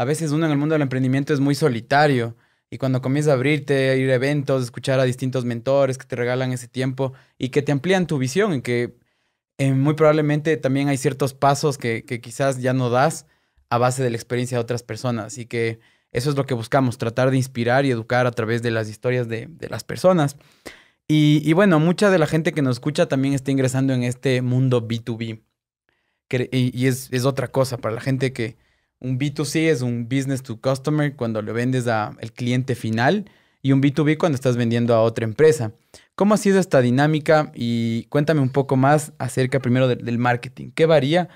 veces uno en el mundo del emprendimiento es muy solitario y cuando comienzas a abrirte, a ir a eventos, escuchar a distintos mentores que te regalan ese tiempo y que te amplían tu visión y que muy probablemente también hay ciertos pasos que quizás ya no das a base de la experiencia de otras personas. Así que eso es lo que buscamos, tratar de inspirar y educar a través de las historias de las personas. Y bueno, mucha de la gente que nos escucha también está ingresando en este mundo B2B. Y es otra cosa para la gente que un B2C es un business to customer cuando le vendes al cliente final y un B2B cuando estás vendiendo a otra empresa. ¿Cómo ha sido esta dinámica? Y cuéntame un poco más acerca primero del marketing. ¿Qué varía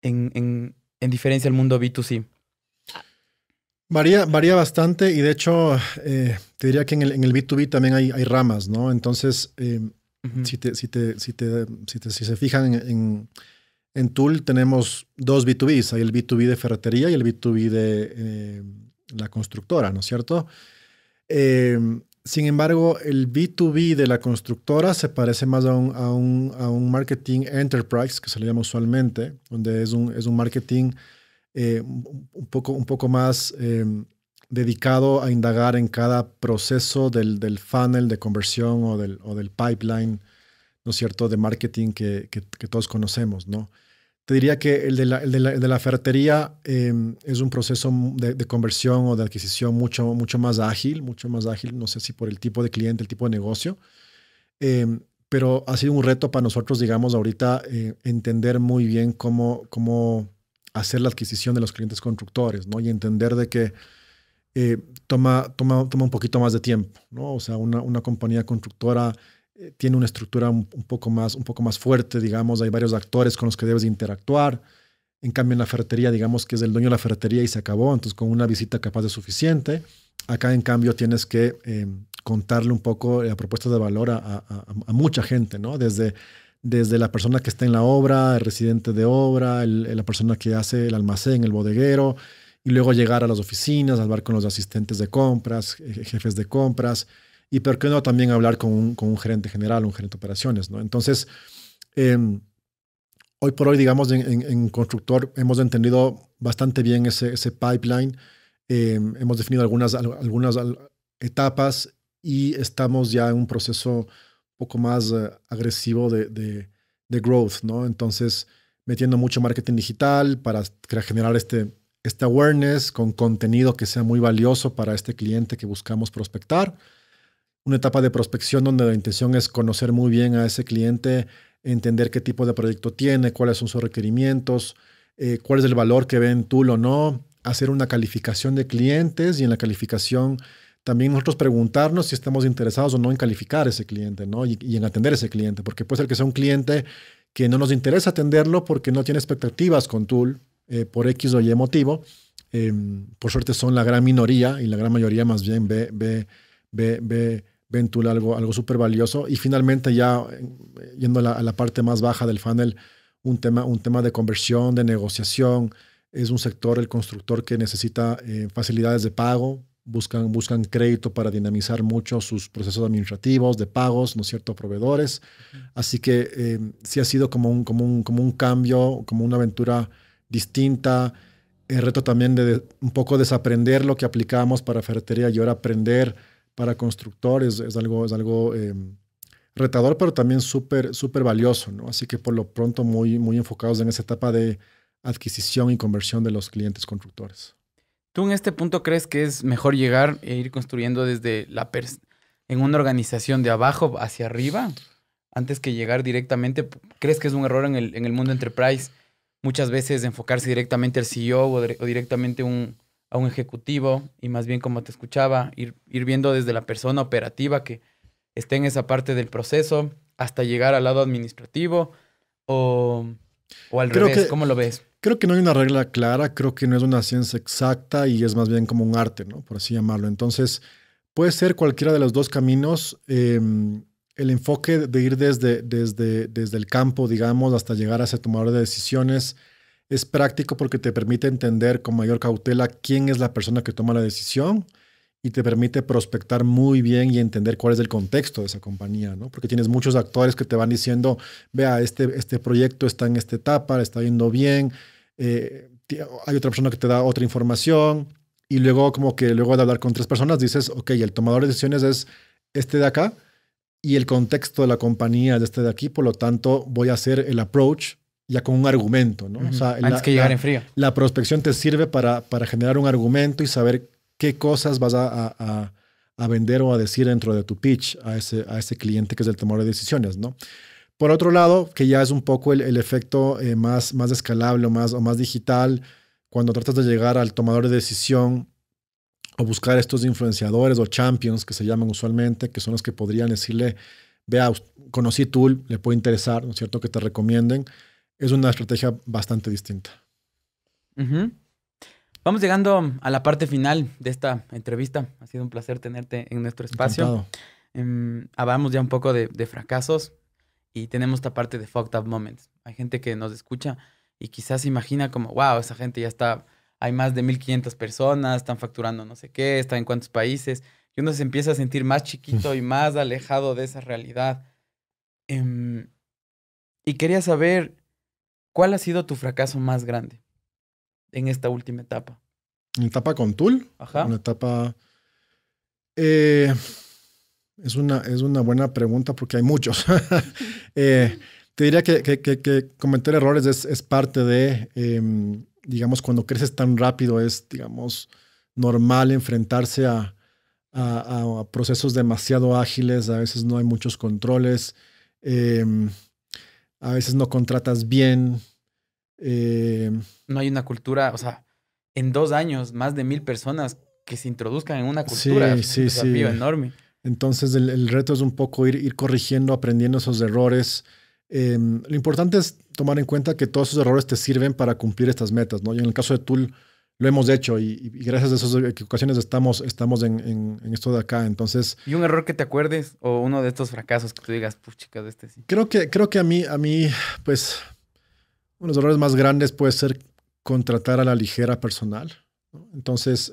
en diferencia al mundo B2C? Varía bastante y de hecho te diría que en el B2B también hay ramas, ¿no? Entonces, Ujú. si se fijan en Tool tenemos dos B2Bs. Hay el B2B de ferretería y el B2B de la constructora, ¿no es cierto? Sin embargo, el B2B de la constructora se parece más a un marketing enterprise, que se le llama usualmente, donde es un marketing un poco más dedicado a indagar en cada proceso del funnel de conversión o del pipeline, ¿no es cierto?, de marketing que todos conocemos, ¿no? Te diría que el de la ferretería es un proceso de conversión o de adquisición mucho más ágil, no sé si por el tipo de cliente, el tipo de negocio, pero ha sido un reto para nosotros, digamos, ahorita entender muy bien cómo hacer la adquisición de los clientes constructores, ¿no? Y entender de que toma un poquito más de tiempo, ¿no? O sea, una compañía constructora tiene una estructura un poco más fuerte, digamos, hay varios actores con los que debes interactuar. En cambio, en la ferretería, digamos que es el dueño de la ferretería y se acabó, entonces con una visita capaz de suficiente. Acá, en cambio, tienes que contarle un poco la propuesta de valor a mucha gente, ¿no? Desde la persona que está en la obra, el residente de obra, la persona que hace el almacén, el bodeguero, y luego llegar a las oficinas, hablar con los asistentes de compras, jefes de compras, y por qué no también hablar con un gerente general, un gerente de operaciones, ¿no? Entonces, hoy por hoy, digamos, en Constructor hemos entendido bastante bien ese pipeline. Hemos definido algunas etapas y estamos ya en un proceso un poco más agresivo de growth, ¿no? Entonces, metiendo mucho marketing digital para generar este awareness con contenido que sea muy valioso para este cliente que buscamos prospectar. Una etapa de prospección donde la intención es conocer muy bien a ese cliente, entender qué tipo de proyecto tiene, cuáles son sus requerimientos, cuál es el valor que ven Tool o no, hacer una calificación de clientes y en la calificación también nosotros preguntarnos si estamos interesados o no en calificar ese cliente, ¿no? Y en atender ese cliente, porque puede ser que sea un cliente que no nos interesa atenderlo porque no tiene expectativas con Tool por X o Y motivo. Por suerte son la gran minoría y la gran mayoría más bien ven Tool algo súper valioso. Y finalmente ya yendo a la parte más baja del funnel, un tema de conversión, de negociación. Es un sector, el constructor, que necesita facilidades de pago. Buscan crédito para dinamizar mucho sus procesos administrativos, de pagos, ¿no es cierto?, proveedores. Así que sí ha sido como un cambio, como una aventura distinta. El reto también de un poco desaprender lo que aplicábamos para ferretería y ahora aprender para constructor es algo retador, pero también súper valioso, ¿no? Así que por lo pronto muy enfocados en esa etapa de adquisición y conversión de los clientes constructores. ¿Tú en este punto crees que es mejor llegar e ir construyendo desde en una organización de abajo hacia arriba antes que llegar directamente? ¿Crees que es un error en el mundo enterprise muchas veces enfocarse directamente al CEO o directamente a un ejecutivo y más bien, como te escuchaba, ir viendo desde la persona operativa que esté en esa parte del proceso hasta llegar al lado administrativo o al revés? ¿Cómo lo ves? Creo que no hay una regla clara, creo que no es una ciencia exacta y es más bien como un arte, ¿no?, por así llamarlo. Entonces, puede ser cualquiera de los dos caminos. El enfoque de ir desde el campo, digamos, hasta llegar a ser tomador de decisiones es práctico porque te permite entender con mayor cautela quién es la persona que toma la decisión y te permite prospectar muy bien y entender cuál es el contexto de esa compañía, ¿no? Porque tienes muchos actores que te van diciendo, vea, este proyecto está en esta etapa, está yendo bien, hay otra persona que te da otra información y luego luego de hablar con tres personas dices, ok, el tomador de decisiones es este de acá y el contexto de la compañía es este de aquí, por lo tanto voy a hacer el approach ya con un argumento, ¿no? O sea, antes que llegar en frío. La prospección te sirve para generar un argumento y saber qué cosas vas a vender o a decir dentro de tu pitch a ese cliente que es el tomador de decisiones, ¿no? Por otro lado, que ya es un poco el efecto más escalable o más digital, cuando tratas de llegar al tomador de decisión o buscar estos influenciadores o champions que se llaman usualmente, que son los que podrían decirle, vea, conocí Tool, le puede interesar, ¿no es cierto?, que te recomienden. Es una estrategia bastante distinta. Vamos llegando a la parte final de esta entrevista. Ha sido un placer tenerte en nuestro espacio. Hablamos ya un poco de fracasos y tenemos esta parte de fucked up moments. Hay gente que nos escucha y quizás se imagina como, wow, esa gente ya está, hay más de 1,500 personas, están facturando no sé qué, están en cuántos países. Y uno se empieza a sentir más chiquito y más alejado de esa realidad. Y quería saber, ¿cuál ha sido tu fracaso más grande en esta última etapa? ¿En etapa con Tool? Ajá. Una etapa... es una buena pregunta porque hay muchos. Te diría que cometer errores es parte de, digamos, cuando creces tan rápido es, digamos, normal enfrentarse a procesos demasiado ágiles. A veces no hay muchos controles. A veces no contratas bien. No hay una cultura, o sea, en 2 años, más de 1,000 personas que se introduzcan en una cultura. Es un desafío enorme. Entonces el reto es un poco ir corrigiendo, aprendiendo esos errores. Lo importante es tomar en cuenta que todos esos errores te sirven para cumplir estas metas, ¿no? Y en el caso de Tool lo hemos hecho y gracias a esas equivocaciones estamos en esto de acá. Entonces, ¿y un error que te acuerdes o uno de estos fracasos que tú digas, puchica, de este sí? Creo que a mí, pues, uno de los errores más grandes puede ser contratar a la ligera personal, ¿no? Entonces,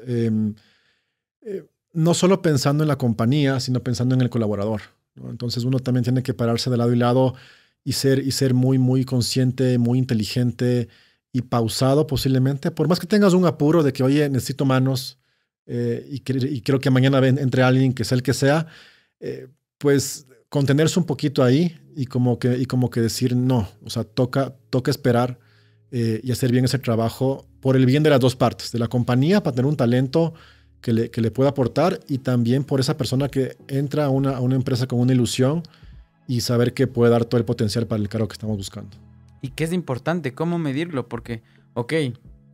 no solo pensando en la compañía, sino pensando en el colaborador, ¿no? Entonces uno también tiene que pararse de lado y lado y ser muy, muy consciente, muy inteligente y pausado posiblemente. Por más que tengas un apuro de que, oye, necesito manos y creo que mañana entre alguien que sea el que sea, pues contenerse un poquito ahí y como que decir no. O sea, toca esperar y hacer bien ese trabajo por el bien de las dos partes, de la compañía para tener un talento que le pueda aportar y también por esa persona que entra a una empresa con una ilusión y saber que puede dar todo el potencial para el cargo que estamos buscando. Y que es importante, ¿cómo medirlo? Porque, ok,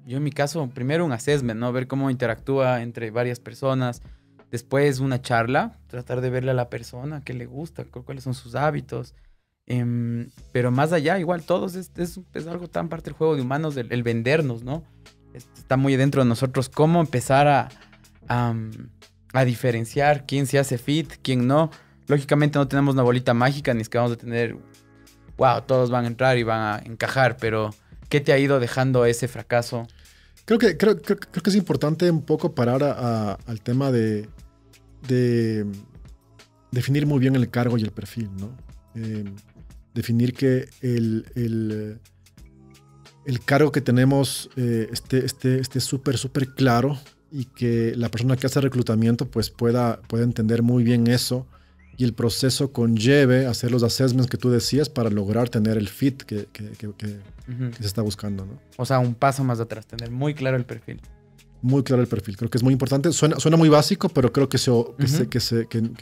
yo en mi caso, primero un assessment, ¿no? Ver cómo interactúa entre varias personas. Después una charla, tratar de verle a la persona qué le gusta, cuáles son sus hábitos. Pero más allá, igual, todos es algo tan parte del juego de humanos, el vendernos, ¿no? Está muy dentro de nosotros cómo empezar a diferenciar quién se hace fit, quién no. Lógicamente no tenemos una bolita mágica, ni es que vamos a tener, wow, todos van a entrar y van a encajar, pero ¿qué te ha ido dejando ese fracaso? Creo que es importante un poco parar al tema de definir muy bien el cargo y el perfil, ¿no? Definir que el cargo que tenemos esté súper claro y que la persona que hace reclutamiento pues pueda entender muy bien eso y el proceso conlleve hacer los assessments que tú decías para lograr tener el fit que se está buscando, ¿no? O sea, un paso más atrás, tener muy claro el perfil. Muy claro el perfil, creo que es muy importante. Suena muy básico, pero creo que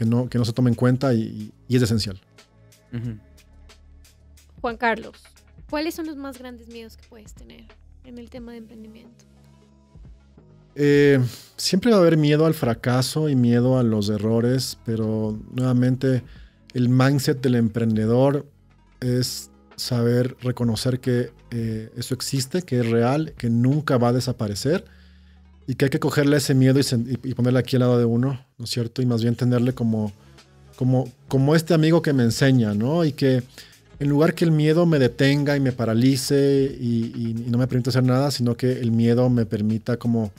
no se tome en cuenta y es esencial. Juan Carlos, ¿cuáles son los más grandes miedos que puedes tener en el tema de emprendimiento? Siempre va a haber miedo al fracaso y miedo a los errores, pero nuevamente el mindset del emprendedor es saber reconocer que eso existe, que es real, que nunca va a desaparecer y que hay que cogerle ese miedo y ponerle aquí al lado de uno, ¿no es cierto? Y más bien tenerle como este amigo que me enseña, ¿no? Y que en lugar que el miedo me detenga y me paralice y no me permita hacer nada, sino que el miedo me permita como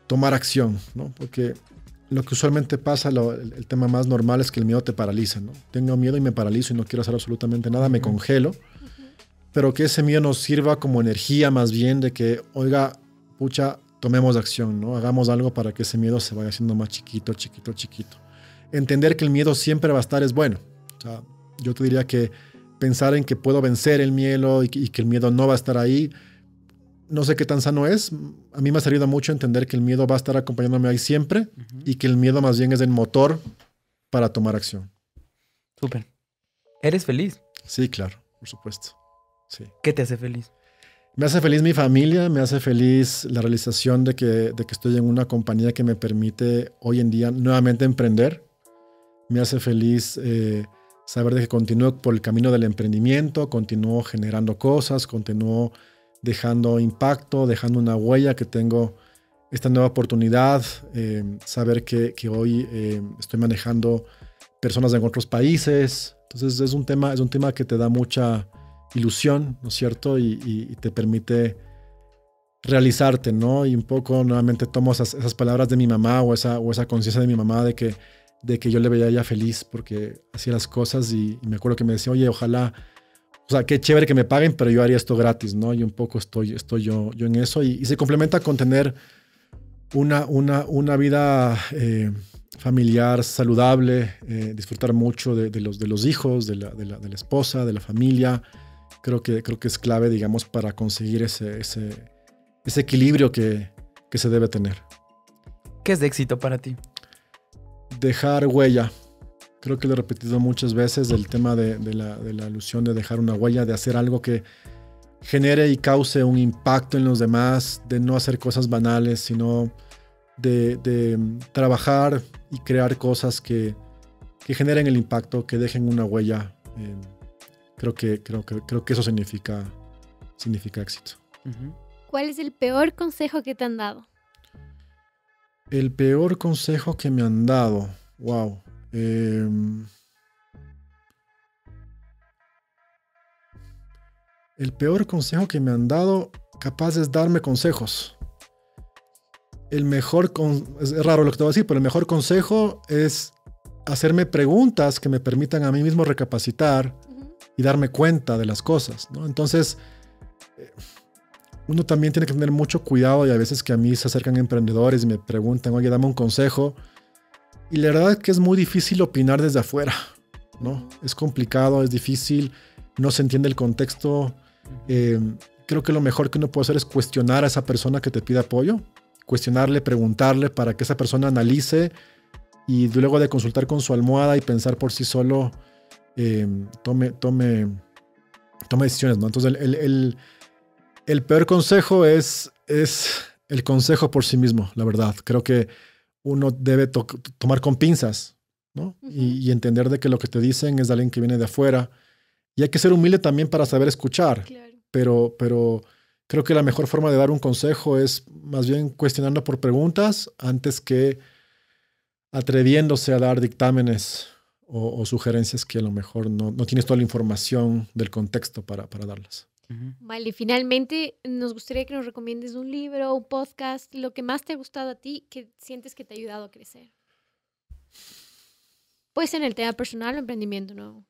tomar acción, ¿no? Porque lo que usualmente pasa, el tema más normal es que el miedo te paraliza, ¿no? Tengo miedo y me paralizo y no quiero hacer absolutamente nada, me congelo, pero que ese miedo nos sirva como energía más bien de que, oiga, pucha, tomemos acción, ¿no? Hagamos algo para que ese miedo se vaya haciendo más chiquito. Entender que el miedo siempre va a estar es bueno. O sea, yo te diría que pensar en que puedo vencer el miedo y que el miedo no va a estar ahí, no sé qué tan sano es. A mí me ha servido mucho entender que el miedo va a estar acompañándome ahí siempre y que el miedo más bien es el motor para tomar acción. Súper. ¿Eres feliz? Sí, claro, por supuesto. Sí. ¿Qué te hace feliz? Me hace feliz mi familia, me hace feliz la realización de que estoy en una compañía que me permite hoy en día nuevamente emprender. Me hace feliz saber de que continúo por el camino del emprendimiento, continúo generando cosas, continúo dejando impacto, dejando una huella, que tengo esta nueva oportunidad, saber que hoy estoy manejando personas en otros países. Entonces es un tema que te da mucha ilusión, ¿no es cierto? Y te permite realizarte, ¿no? Y un poco nuevamente tomo esas palabras de mi mamá o esa conciencia de mi mamá de que yo le veía a ella feliz porque hacía las cosas y me acuerdo que me decía, oye, ojalá, o sea, qué chévere que me paguen, pero yo haría esto gratis, ¿no? Y un poco estoy yo en eso y se complementa con tener una vida familiar saludable, disfrutar mucho de los hijos, de la esposa, de la familia. Creo que es clave, digamos, para conseguir ese equilibrio que se debe tener. ¿Qué es de éxito para ti? Dejar huella. Creo que lo he repetido muchas veces, el tema de la ilusión de dejar una huella, de hacer algo que genere y cause un impacto en los demás, de no hacer cosas banales, sino de trabajar y crear cosas que generen el impacto, que dejen una huella. Creo que eso significa éxito. ¿Cuál es el peor consejo que te han dado? El peor consejo que me han dado. Wow. El peor consejo que me han dado, capaz es darme consejos. es raro lo que te voy a decir, pero el mejor consejo es hacerme preguntas que me permitan a mí mismo recapacitar y darme cuenta de las cosas, ¿no? Entonces, uno también tiene que tener mucho cuidado, y a veces que a mí se acercan emprendedores y me preguntan, oye, dame un consejo. Y la verdad es que es muy difícil opinar desde afuera, ¿no? Es complicado, es difícil, no se entiende el contexto. Creo que lo mejor que uno puede hacer es cuestionar a esa persona que te pide apoyo, cuestionarle, preguntarle para que esa persona analice y luego de consultar con su almohada y pensar por sí solo, tome decisiones, ¿no? Entonces el peor consejo es el consejo por sí mismo, la verdad. Creo que uno debe tomar con pinzas, ¿no? Y entender de que lo que te dicen es de alguien que viene de afuera. Y hay que ser humilde también para saber escuchar. Claro. Pero creo que la mejor forma de dar un consejo es más bien cuestionando por preguntas antes que atreviéndose a dar dictámenes o sugerencias que a lo mejor no tienes toda la información del contexto para darlas. Vale, finalmente nos gustaría que nos recomiendes un libro, un podcast, lo que más te ha gustado a ti, que sientes que te ha ayudado a crecer. Puede ser en el tema personal o emprendimiento nuevo.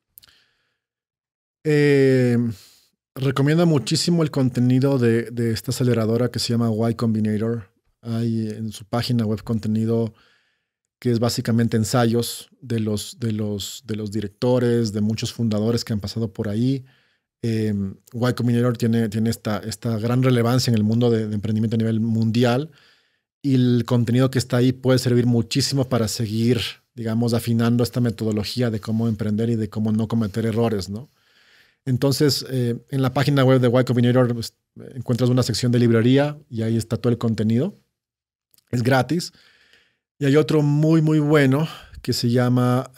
Recomiendo muchísimo el contenido de esta aceleradora que se llama Y Combinator. Hay en su página web contenido que es básicamente ensayos de los directores, de muchos fundadores que han pasado por ahí. Y Combinator tiene esta gran relevancia en el mundo de emprendimiento a nivel mundial, y el contenido que está ahí puede servir muchísimo para seguir, digamos, afinando esta metodología de cómo emprender y de cómo no cometer errores, ¿no? Entonces, en la página web de Y Combinator encuentras una sección de librería y ahí está todo el contenido. Es gratis. Y hay otro muy, muy bueno que se llama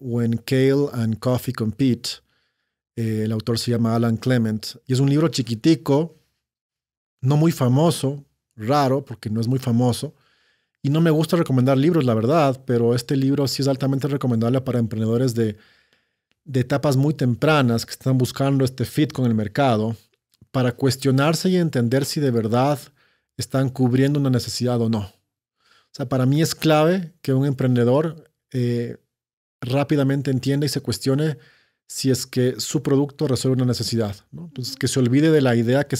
When Kale and Coffee Compete. El autor se llama Alan Clement. Y es un libro chiquitico, no muy famoso, raro porque no es muy famoso. Y no me gusta recomendar libros, la verdad, pero este libro sí es altamente recomendable para emprendedores de etapas muy tempranas que están buscando este fit con el mercado para cuestionarse y entender si de verdad están cubriendo una necesidad o no. O sea, para mí es clave que un emprendedor rápidamente entienda y se cuestione si es que su producto resuelve una necesidad, ¿no? Entonces, que se olvide de la idea, que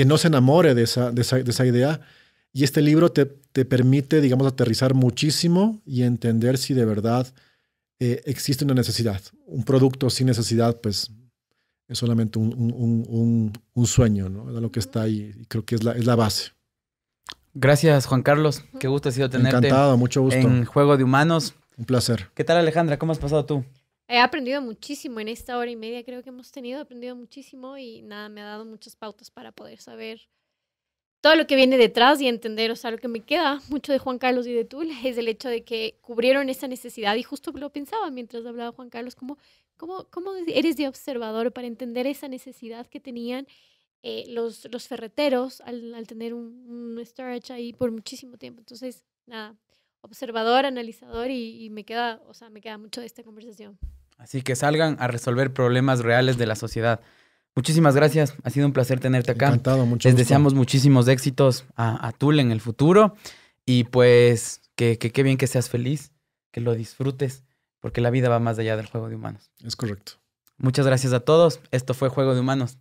no se enamore de esa idea. Y este libro te permite, digamos, aterrizar muchísimo y entender si de verdad existe una necesidad. Un producto sin necesidad, pues, es solamente un sueño, ¿no? Es lo que está ahí, y creo que es la base. Gracias, Juan Carlos. Qué gusto ha sido tenerte. Encantado, mucho gusto. En Juego de Humanos. Un placer. ¿Qué tal, Alejandra? ¿Cómo has pasado tú? He aprendido muchísimo en esta hora y media, creo que hemos tenido. He aprendido muchísimo y nada, me ha dado muchas pautas para poder saber todo lo que viene detrás y entender. O sea, lo que me queda mucho de Juan Carlos y de tú es el hecho de que cubrieron esa necesidad. Y justo lo pensaba mientras hablaba Juan Carlos, ¿cómo eres de observador para entender esa necesidad que tenían los ferreteros al tener un storage ahí por muchísimo tiempo? Entonces, nada, observador, analizador y me queda mucho de esta conversación. Así que salgan a resolver problemas reales de la sociedad. Muchísimas gracias. Ha sido un placer tenerte acá. Encantado, mucho Les gusto. deseamos muchísimos éxitos a Tul en el futuro. Y pues, que qué bien que seas feliz, que lo disfrutes, porque la vida va más allá del Juego de Humanos. Es correcto. Muchas gracias a todos. Esto fue Juego de Humanos.